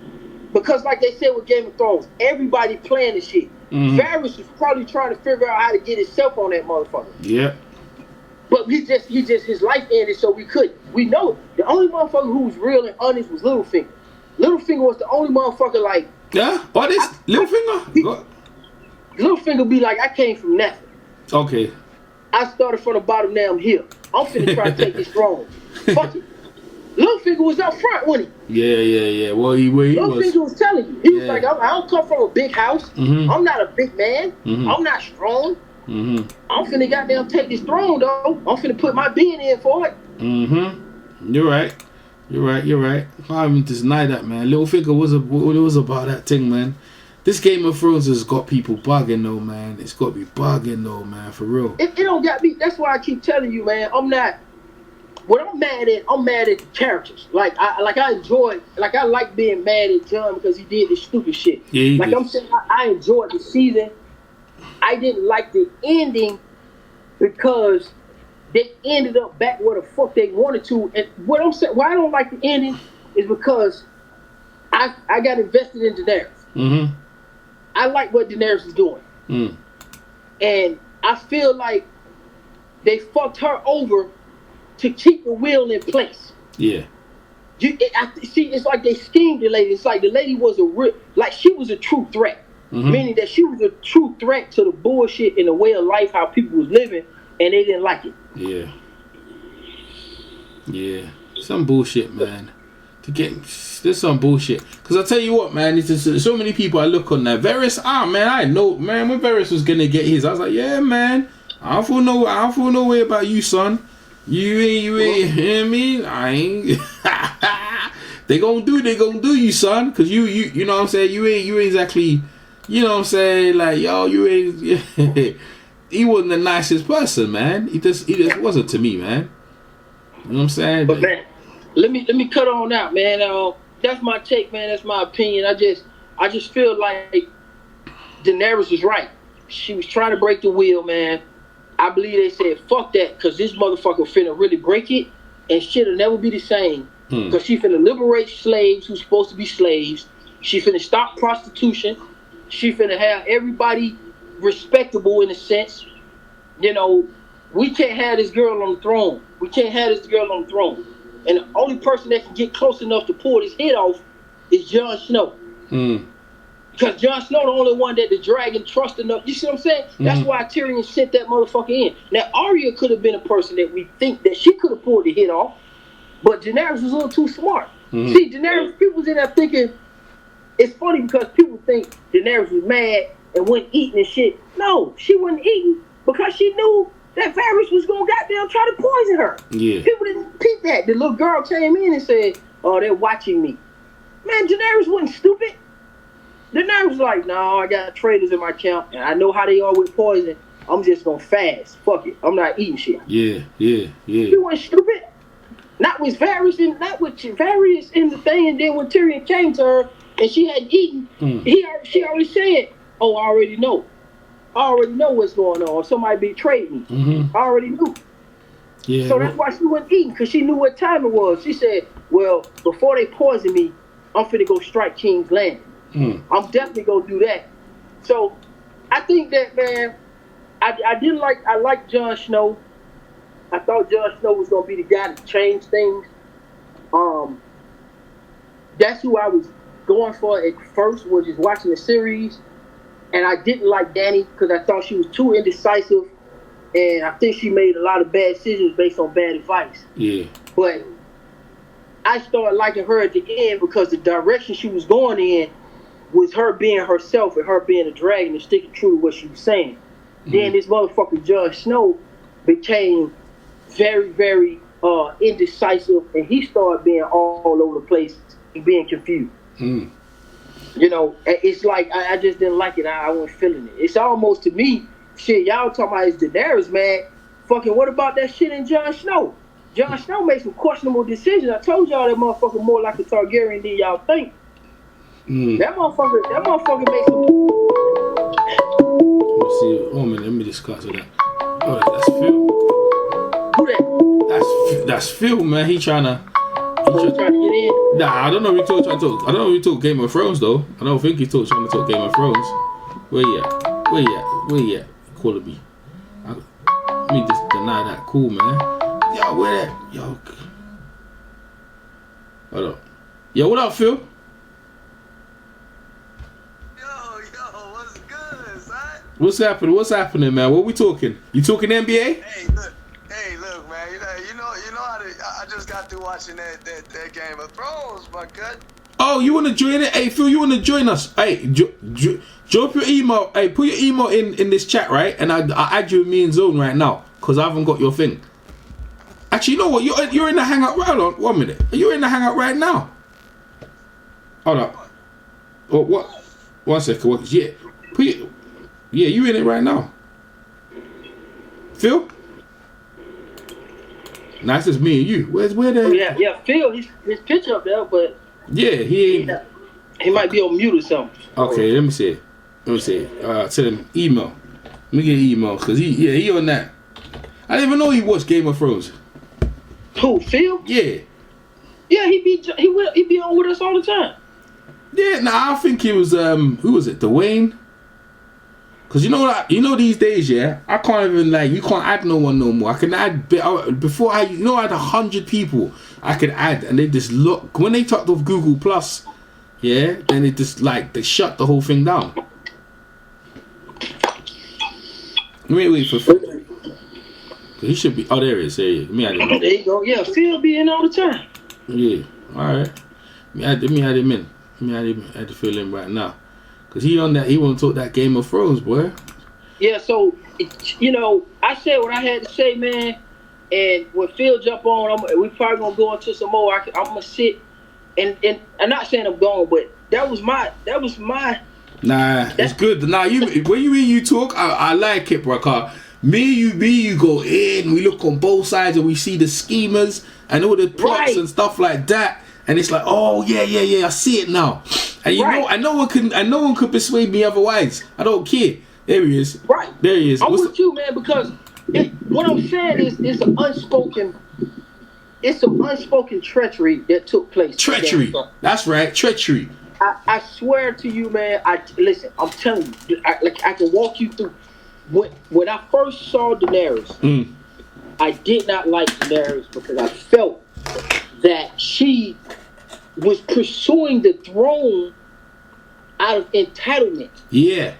Because like they said with Game of Thrones, everybody playing the shit. Varys was probably trying to figure out how to get himself on that motherfucker. Yeah. But his life ended, so we couldn't. We know the only motherfucker who was real and honest was Littlefinger. Littlefinger was the only motherfucker like. Yeah? Honest? Littlefinger? Littlefinger be like, I came from nothing. Okay. I started from the bottom, now I'm here. I'm finna try to take this throne. Fuck it. Littlefinger was up front, wasn't he? Yeah. Well, he was. Littlefinger was telling you. He was like, I don't come from a big house. I'm not a big man. I'm not strong. I'm finna goddamn take this throne, though. I'm finna put my being in for it. You're right. I can't deny that, man. Littlefinger was about that thing, man. This Game of Thrones has got people bugging though, man. It's got to be bugging though, man, for real. It don't got me. That's why I keep telling you, man. I'm mad at the characters. Like I like being mad at Jon because he did this stupid shit. Yeah, he did. I'm saying I enjoyed the season. I didn't like the ending because they ended up back where the fuck they wanted to. And what I'm saying, why I don't like the ending is because I got invested in Daenerys. I like what Daenerys is doing. And I feel like they fucked her over to keep the wheel in place. Yeah. It's like they schemed the lady. It's like the lady was she was a true threat. Meaning that she was a true threat to the bullshit and the way of life, how people was living, and they didn't like it. Yeah. Some bullshit, man. There's some bullshit. Because I tell you what, man, it's just, so many people I look on that. Varys, man, I know, man, when Varys was going to get his, I was like, yeah, man, I don't feel no way about you, son. You ain't, you know what I mean? I ain't. They gonna do you, son. Because you know what I'm saying? You ain't exactly, you know what I'm saying? Like, yo, you ain't, he wasn't the nicest person, man. He just wasn't to me, man. You know what I'm saying? But, man, let me cut on out, man. That's my take, man. That's my opinion. I just feel like Daenerys is right. she was trying to break the wheel, man. I believe they said, fuck that, because this motherfucker finna really break it, and shit'll never be the same. Because she finna liberate slaves who's supposed to be slaves. She finna stop prostitution. She finna have everybody respectable in a sense. You know, we can't have this girl on the throne. We can't have this girl on the throne. And the only person that can get close enough to pull his head off is Jon Snow. Because Jon Snow the only one that the dragon trust enough. You see what I'm saying? That's why Tyrion sent that motherfucker in. Now, Arya could have been a person that we think that she could have pulled the head off, but Daenerys was a little too smart. See, Daenerys, people was in there thinking, it's funny because people think Daenerys was mad and wasn't eating and shit. No, she wasn't eating because she knew that Varys was going to goddamn try to poison her. Yeah. People didn't peep that. The little girl came in and said, oh, they're watching me. Man, Daenerys wasn't stupid. Daenerys was like, no, I got traitors in my camp, and I know how they are with poison. I'm just going to fast. Fuck it. I'm not eating shit. Yeah. She wasn't stupid. Not with Varys in the thing, and then when Tyrion came to her and she hadn't eaten, she already said, oh, I already know. I already know what's going on. Somebody betrayed me. I already knew. Yeah. So that's why she wasn't eating, because she knew what time it was. She said, well, before they poison me, I'm finna go strike King's Landing. I'm definitely gonna do that. So I think that, man, I liked Jon Snow. I thought Jon Snow was gonna be the guy to change things. That's who I was going for at first, was just watching the series. And I didn't like Dany because I thought she was too indecisive, and I think she made a lot of bad decisions based on bad advice. Yeah. But I started liking her at the end because the direction she was going in was her being herself and her being a dragon and sticking true to what she was saying. Then this motherfucker Jon Snow became very, very indecisive, and he started being all over the place and being confused. You know, it's like I just didn't like it. I wasn't feeling it. It's almost, to me, shit, y'all talking about is Daenerys, man. Fucking what about that shit in Jon Snow? Jon Snow made some questionable decisions. I told y'all that motherfucker more like a Targaryen than y'all think. That motherfucker made some... Let's see. Oh man, let me discuss that. Oh, that's Phil. Who that? That's Phil, man. He trying to Trying to get in? Nah, I don't know if he trying to talk. I don't know if he talk Game of Thrones though. I don't think he trying to talk Game of Thrones. Where you at? Calling me. Let me just deny that. Cool, man. Yo, where that? Yo. Hold up. Yo, what up, Phil? What's good, son? What's happening, man? What we talking? You talking NBA? Hey, look, man. You know how I just got through watching that Game of Thrones, my gut. Oh, you want to join it? Hey, Phil, you want to join us? Hey, drop your email. Hey, put your email in this chat, right? And I'll add you in me and Zone right now, because I haven't got your thing. Actually, you know what? You're in the hangout. Right on. 1 minute. You're in the hangout right now. Hold up. Oh, what? 1 second. What? Yeah. Yeah, you in it right now. Phil? Nah, it's just me and you. Where the? Oh, yeah. Phil, his picture up there, but yeah, he ain't. He might be on mute or something. Okay, let me see. Tell him email. Let me get an email, cause he on that. I didn't even know he watched Game of Thrones. Who, Phil? Yeah. Yeah, he be on with us all the time. Yeah, nah, I think he was who was it? Dwayne. Cause you know these days, yeah, I can't even you can't add no one no more. I can add before I had 100 people I could add, and they just look when they talked of Google Plus, yeah, then it just they shut the whole thing down. Wait for Phil. He should be. Oh, there it is. There you go. There you go. Yeah, Phil be in all the time. Yeah. All right. Let me add him in. Add the Phil in right now. Cause he on that, he want to talk that Game of Thrones, boy. Yeah, so I said what I had to say, man. And when Phil jump on, we probably gonna go into some more. I'm gonna sit, and I'm not saying I'm going, but that was my. Nah, it's good. Nah, when you talk, I like it, bro. Cause me, you go in. We look on both sides and we see the schemers and all the plots and stuff like that. And it's like, oh yeah, I see it now. And no one could persuade me otherwise. I don't care. There he is. Right. There he is. I'm What's with you, man, because what I'm saying is it's some unspoken treachery that took place. treachery. That's right. Treachery. I swear to you, man. Listen. I'm telling you, I can walk you through. When I first saw Daenerys, I did not like Daenerys because I felt that she was pursuing the throne out of entitlement. Yeah.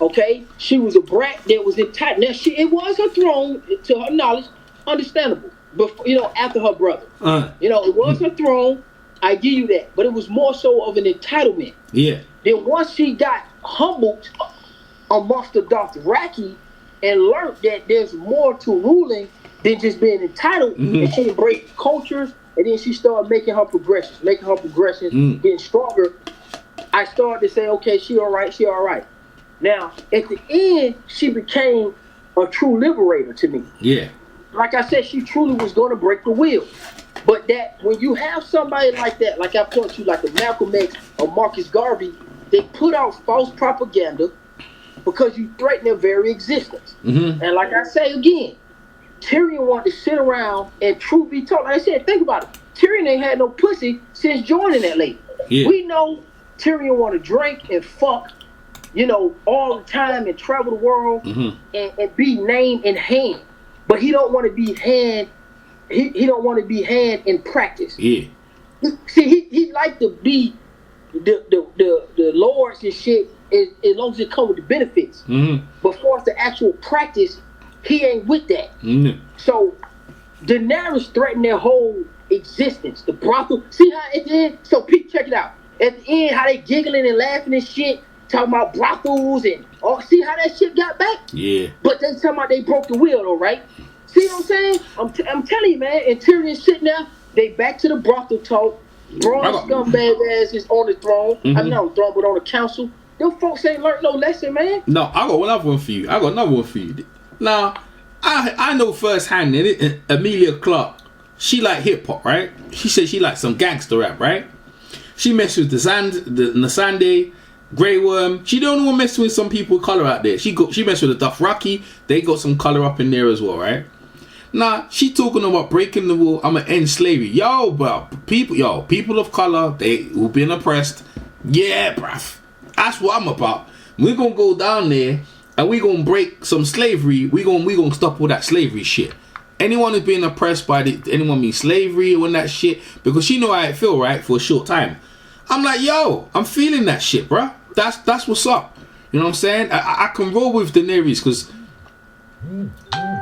Okay, she was a brat that was entitled. Now it was her throne, to her knowledge, understandable. Before, after her brother, it was her throne. I give you that, but it was more so of an entitlement. Yeah. Then once she got humbled amongst the Dothraki and learned that there's more to ruling than just being entitled, and she embraced cultures, and then she started making her progressions, getting stronger. I started to say, okay, she all right. Now, at the end, she became a true liberator to me. Yeah. Like I said, she truly was going to break the wheel. But that when you have somebody like that, like I point to, like a Malcolm X or Marcus Garvey, they put out false propaganda because you threaten their very existence. And like I say again, Tyrion wanted to sit around and truth be told, like I said, think about it. Tyrion ain't had no pussy since joining that lady. Yeah. We know Tyrion want to drink and fuck, all the time and travel the world and be name in hand. But he don't want to be hand. He don't want to be hand in practice. Yeah. See, he like to be the lords and shit as long as it come with the benefits. But for the actual practice, he ain't with that. So Daenerys threatened their whole existence. The brothel. See how at the end? So Pete, check it out. At the end, how they giggling and laughing and shit, talking about brothels and see how that shit got back? Yeah. But they talking about they broke the wheel though, right? See what I'm saying? I'm telling you, man. And Tyrion's sitting there. They back to the brothel talk. Braun scumbag ass is on the throne. I mean, not on the throne, but on the council. Them folks ain't learned no lesson, man. No, I got another one for you. Now, I know firsthand that Emilia Clarke, she like hip hop, right? She said she like some gangster rap, right? She messed with the Nasande, Grey Worm. She don't even mess with some people of color out there. She messed with the Dothraki. They got some color up in there as well, right? Nah, she talking about breaking the rule. I'ma end slavery. Yo, bro, people of color, they who been oppressed. Yeah, bruv. That's what I'm about. We're gonna go down there and we're gonna break some slavery. We gonna stop all that slavery shit. Anyone who's being oppressed by anyone mean slavery or that shit, because she know how it feel, right? For a short time. I'm like, yo, I'm feeling that shit, bruh. That's what's up. You know what I'm saying? I can roll with Daenerys because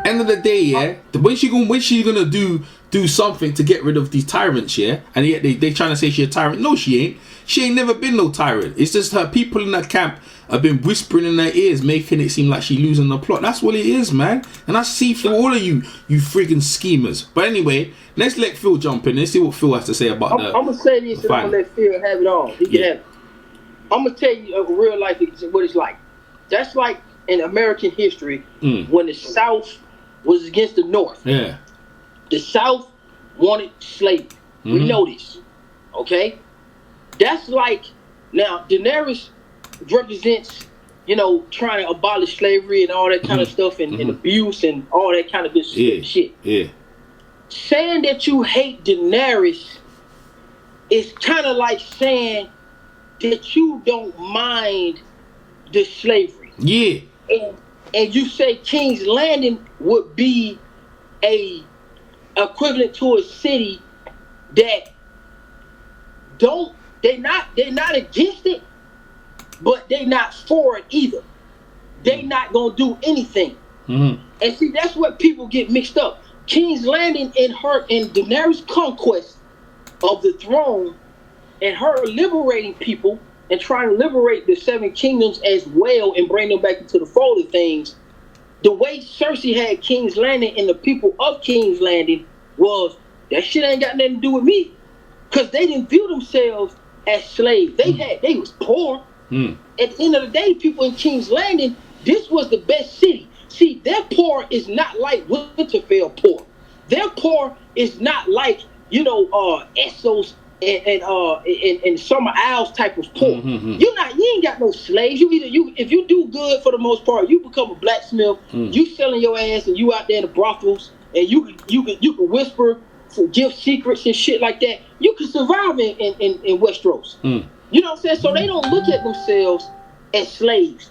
end of the day, yeah, when she gonna do something to get rid of these tyrants, yeah, and yet they trying to say she a tyrant. No, she ain't. She ain't never been no tyrant. It's just her people in that camp have been whispering in her ears, making it seem like she losing the plot. That's what it is, man. And I see through all of you freaking schemers. But anyway, let's let Phil jump in. Let's see what Phil has to say about I'm gonna say this and I'm gonna let Phil have it all. He can have it. I'm gonna tell you a real life what it's like. That's like in American history when the South was against the North. Yeah. The South wanted slavery. We know this. Okay? That's like, now Daenerys represents, trying to abolish slavery and all that kind of stuff and abuse and all that kind of good shit. Yeah. Saying that you hate Daenerys is kind of like saying that you don't mind the slavery. Yeah. And you say King's Landing would be a equivalent to a city that they're not against it, but they're not for it either. They not gonna do anything. And see, that's what people get mixed up. King's Landing and Daenerys' conquest of the throne and her liberating people and trying to liberate the Seven Kingdoms as well and bring them back into the fold of things. The way Cersei had King's Landing and the people of King's Landing was, that shit ain't got nothing to do with me. Because they didn't view themselves as slaves. They was poor. At the end of the day, people in King's Landing, this was the best city. See, their poor is not like Winterfell poor. Their poor is not like, Essos and summer owls type of poor. You ain't got no slaves. If you do good for the most part, you become a blacksmith. You selling your ass and you out there in the brothels and you can whisper for gift secrets and shit like that. You can survive in Westeros. You know what I'm saying? So they don't look at themselves as slaves.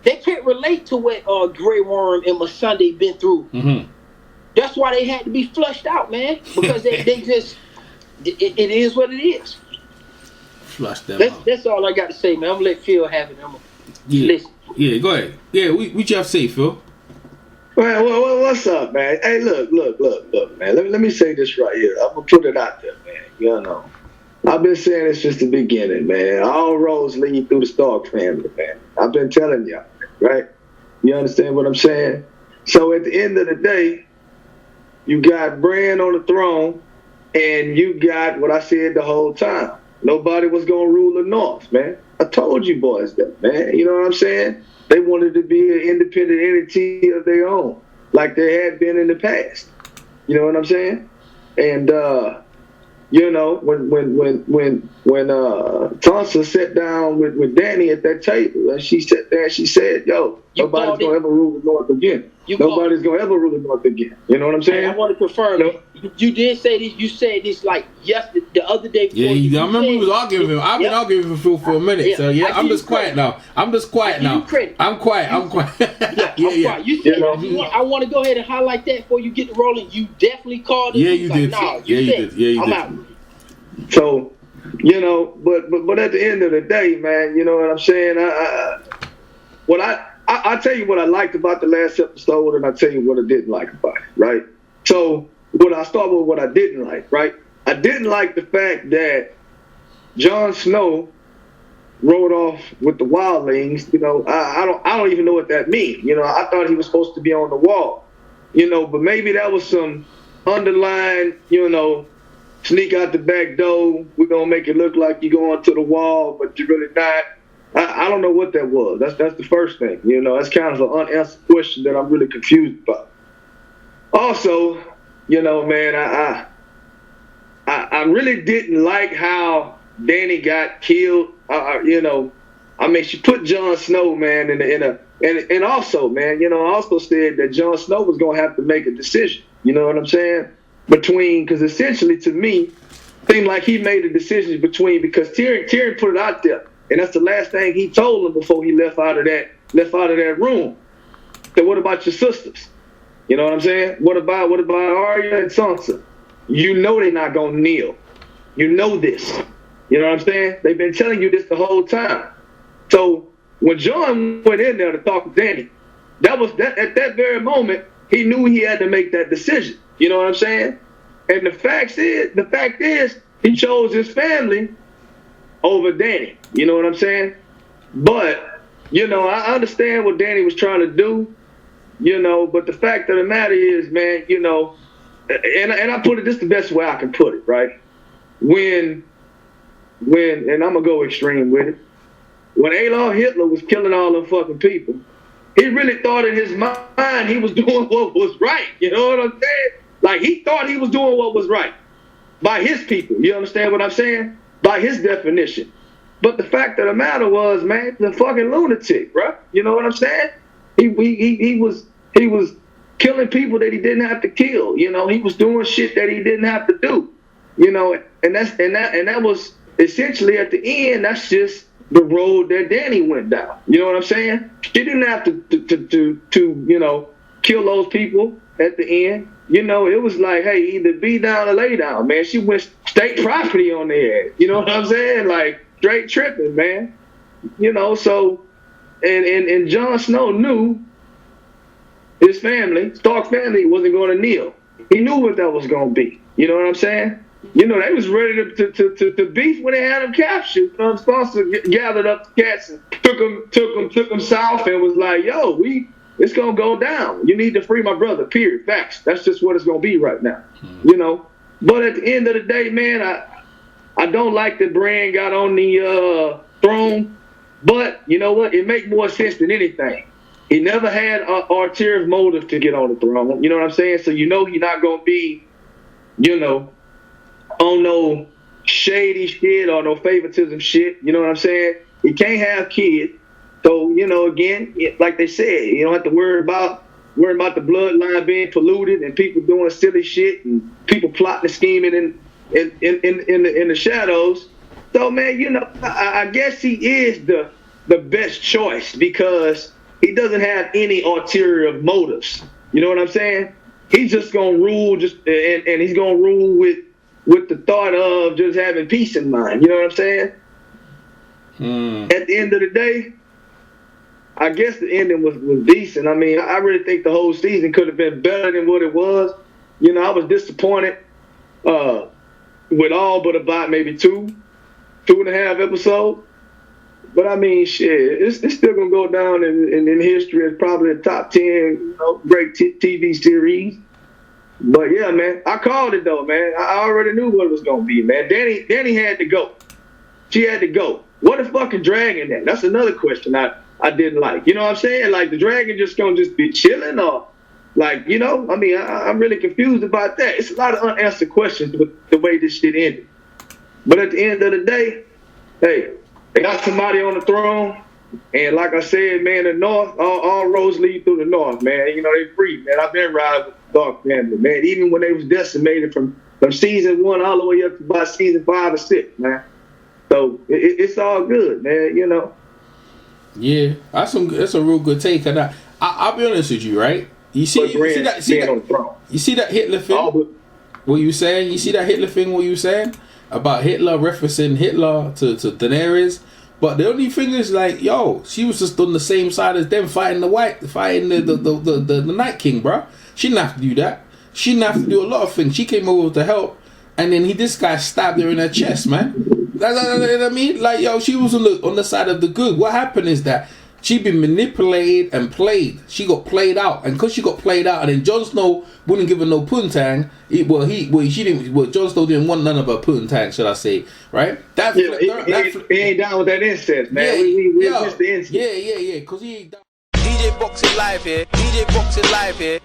They can't relate to what Grey Worm and Missandei been through. That's why they had to be flushed out, man. Because they just, it is what it is. Flush them out. That's all I got to say, man. I'm gonna let Phil have it. Listen. Yeah, go ahead. Yeah, what you have to say, Phil? Well, what's up, man? Hey, look, man. Let me say this right here. I'm gonna put it out there, man. You know, I've been saying this since the beginning, man. All roads lead through the Stark family, man. I've been telling y'all, right? You understand what I'm saying? So at the end of the day, you got Bran on the throne, and you got what I said the whole time. Nobody was gonna rule the North, man. I told you boys that, man. You know what I'm saying? They wanted to be an independent entity of their own, like they had been in the past. You know what I'm saying? And you know, when Sansa sat down with Dany at that table, and she sat there and she said, "Yo, nobody's gonna ever rule the North again. Nobody's gonna ever rule the North again." You know what I'm saying? Hey, I want to confirm. You know? You did say this. You said this like yesterday, the other day. Yeah, I remember we was arguing with him. I've been arguing with Phil for a minute. So yeah, I'm just quiet now. I'm quiet. I'm quiet. Yeah. You said I want to go ahead and highlight that before you get to rolling. You definitely called it. Yeah, you did. I'm out. So, you know, but at the end of the day, man, you know what I'm saying? I tell you what I liked about the last episode, and I tell you what I didn't like about it, right? So, I start with what I didn't like, right? I didn't like the fact that Jon Snow rode off with the wildlings. You know, I don't even know what that means. You know, I thought he was supposed to be on the wall. You know, but maybe that was some underlying, you know, sneak out the back door. We're gonna make it look like you're going to the wall, but you're really not. I don't know what that was. That's the first thing. You know, that's kind of an unanswered question that I'm really confused about. Also, you know, man, I really didn't like how Dany got killed. You know, I mean, she put Jon Snow, man, and also, man, you know, I also said that Jon Snow was gonna have to make a decision. You know what I'm saying? Because essentially to me, seemed like he made a decision because Tyrion put it out there, and that's the last thing he told him before he left out of that room. So what about your sisters? You know what I'm saying? What about Arya and Sansa? You know they're not gonna kneel. You know this. You know what I'm saying? They've been telling you this the whole time. So when Jon went in there to talk with Dany, at that very moment, he knew he had to make that decision. You know what I'm saying? And the fact is, he chose his family over Dany. You know what I'm saying? But, you know, I understand what Dany was trying to do, you know, but the fact of the matter is, man, you know, and I put it, this the best way I can put it, right? When, and I'm going to go extreme with it, when Adolf Hitler was killing all them fucking people, he really thought in his mind he was doing what was right. You know what I'm saying? Like, he thought he was doing what was right by his people. You understand what I'm saying? By his definition. But the fact of the matter was, man, the fucking lunatic, bro. You know what I'm saying? He was killing people that he didn't have to kill. You know, he was doing shit that he didn't have to do. You know, and that was essentially at the end. That's just the road that Dany went down. You know what I'm saying? She didn't have to you know, kill those people at the end. You know, it was like, hey, either be down or lay down, man. She went state property on their ass. You know what I'm saying? Like, straight tripping, man. You know, so, and Jon Snow knew his family, Stark family, wasn't going to kneel. He knew what that was going to be. You know what I'm saying? You know, they was ready to beef when they had him captured. Sansa gathered up the cats and took them south and was like, yo, it's going to go down. You need to free my brother, period. Facts. That's just what it's going to be right now. You know? But at the end of the day, man, I don't like that Bran got on the throne. But, you know what? It makes more sense than anything. He never had an ulterior motive to get on the throne. You know what I'm saying? So you know he's not going to be, you know, on no shady shit or no favoritism shit. You know what I'm saying? You can't have kids. So, you know, again, like they said, you don't have to worry about the bloodline being polluted and people doing silly shit and people plotting and scheming in the shadows. So, man, you know, I guess he is the best choice because he doesn't have any ulterior motives. You know what I'm saying? He's just gonna rule and he's gonna rule with the thought of just having peace in mind. You know what I'm saying? At the end of the day, I guess the ending was decent. I mean, I really think the whole season could have been better than what it was. You know, I was disappointed with all but about maybe 2.5 episodes. But I mean, shit, it's still gonna go down in history as probably a top 10, you know, great TV series. But yeah, man, I called it though, man. I already knew what it was gonna be, man. Danny had to go. She had to go. What the fucking dragon then? That's another question I didn't like. You know what I'm saying? Like the dragon just gonna be chilling or like, you know? I mean, I'm really confused about that. It's a lot of unanswered questions with the way this shit ended. But at the end of the day, hey, they got somebody on the throne, and like I said, man, the North, all roads lead through the North, man. You know, they free, man. I've been riding with the Dark family, man. Even when they was decimated from season 1 all the way up to about season 5 or 6, man. So it's all good, man. You know. Yeah, that's a real good take on that. I'll be honest with you, right? You see that Hitler thing? What you saying? You see that Hitler thing? What you saying about Hitler referencing Hitler to Daenerys? But the only thing is, like, yo, she was just on the same side as them, fighting the Night King, bro. She didn't have to do that. She didn't have to do a lot of things. She came over to help, and then this guy stabbed her in her chest, man. That's what I mean. Like, yo, she was on the side of the good. What happened is that she been manipulated and played. She got played out, and because she got played out, and then Jon Snow wouldn't give her no poontang. Jon Snow didn't want none of her poontang, should I say? Right? He ain't down with that incest, man. We missed the incest. Yeah. Because he ain't down. DJ Boxing Live here. DJ Boxing Live here.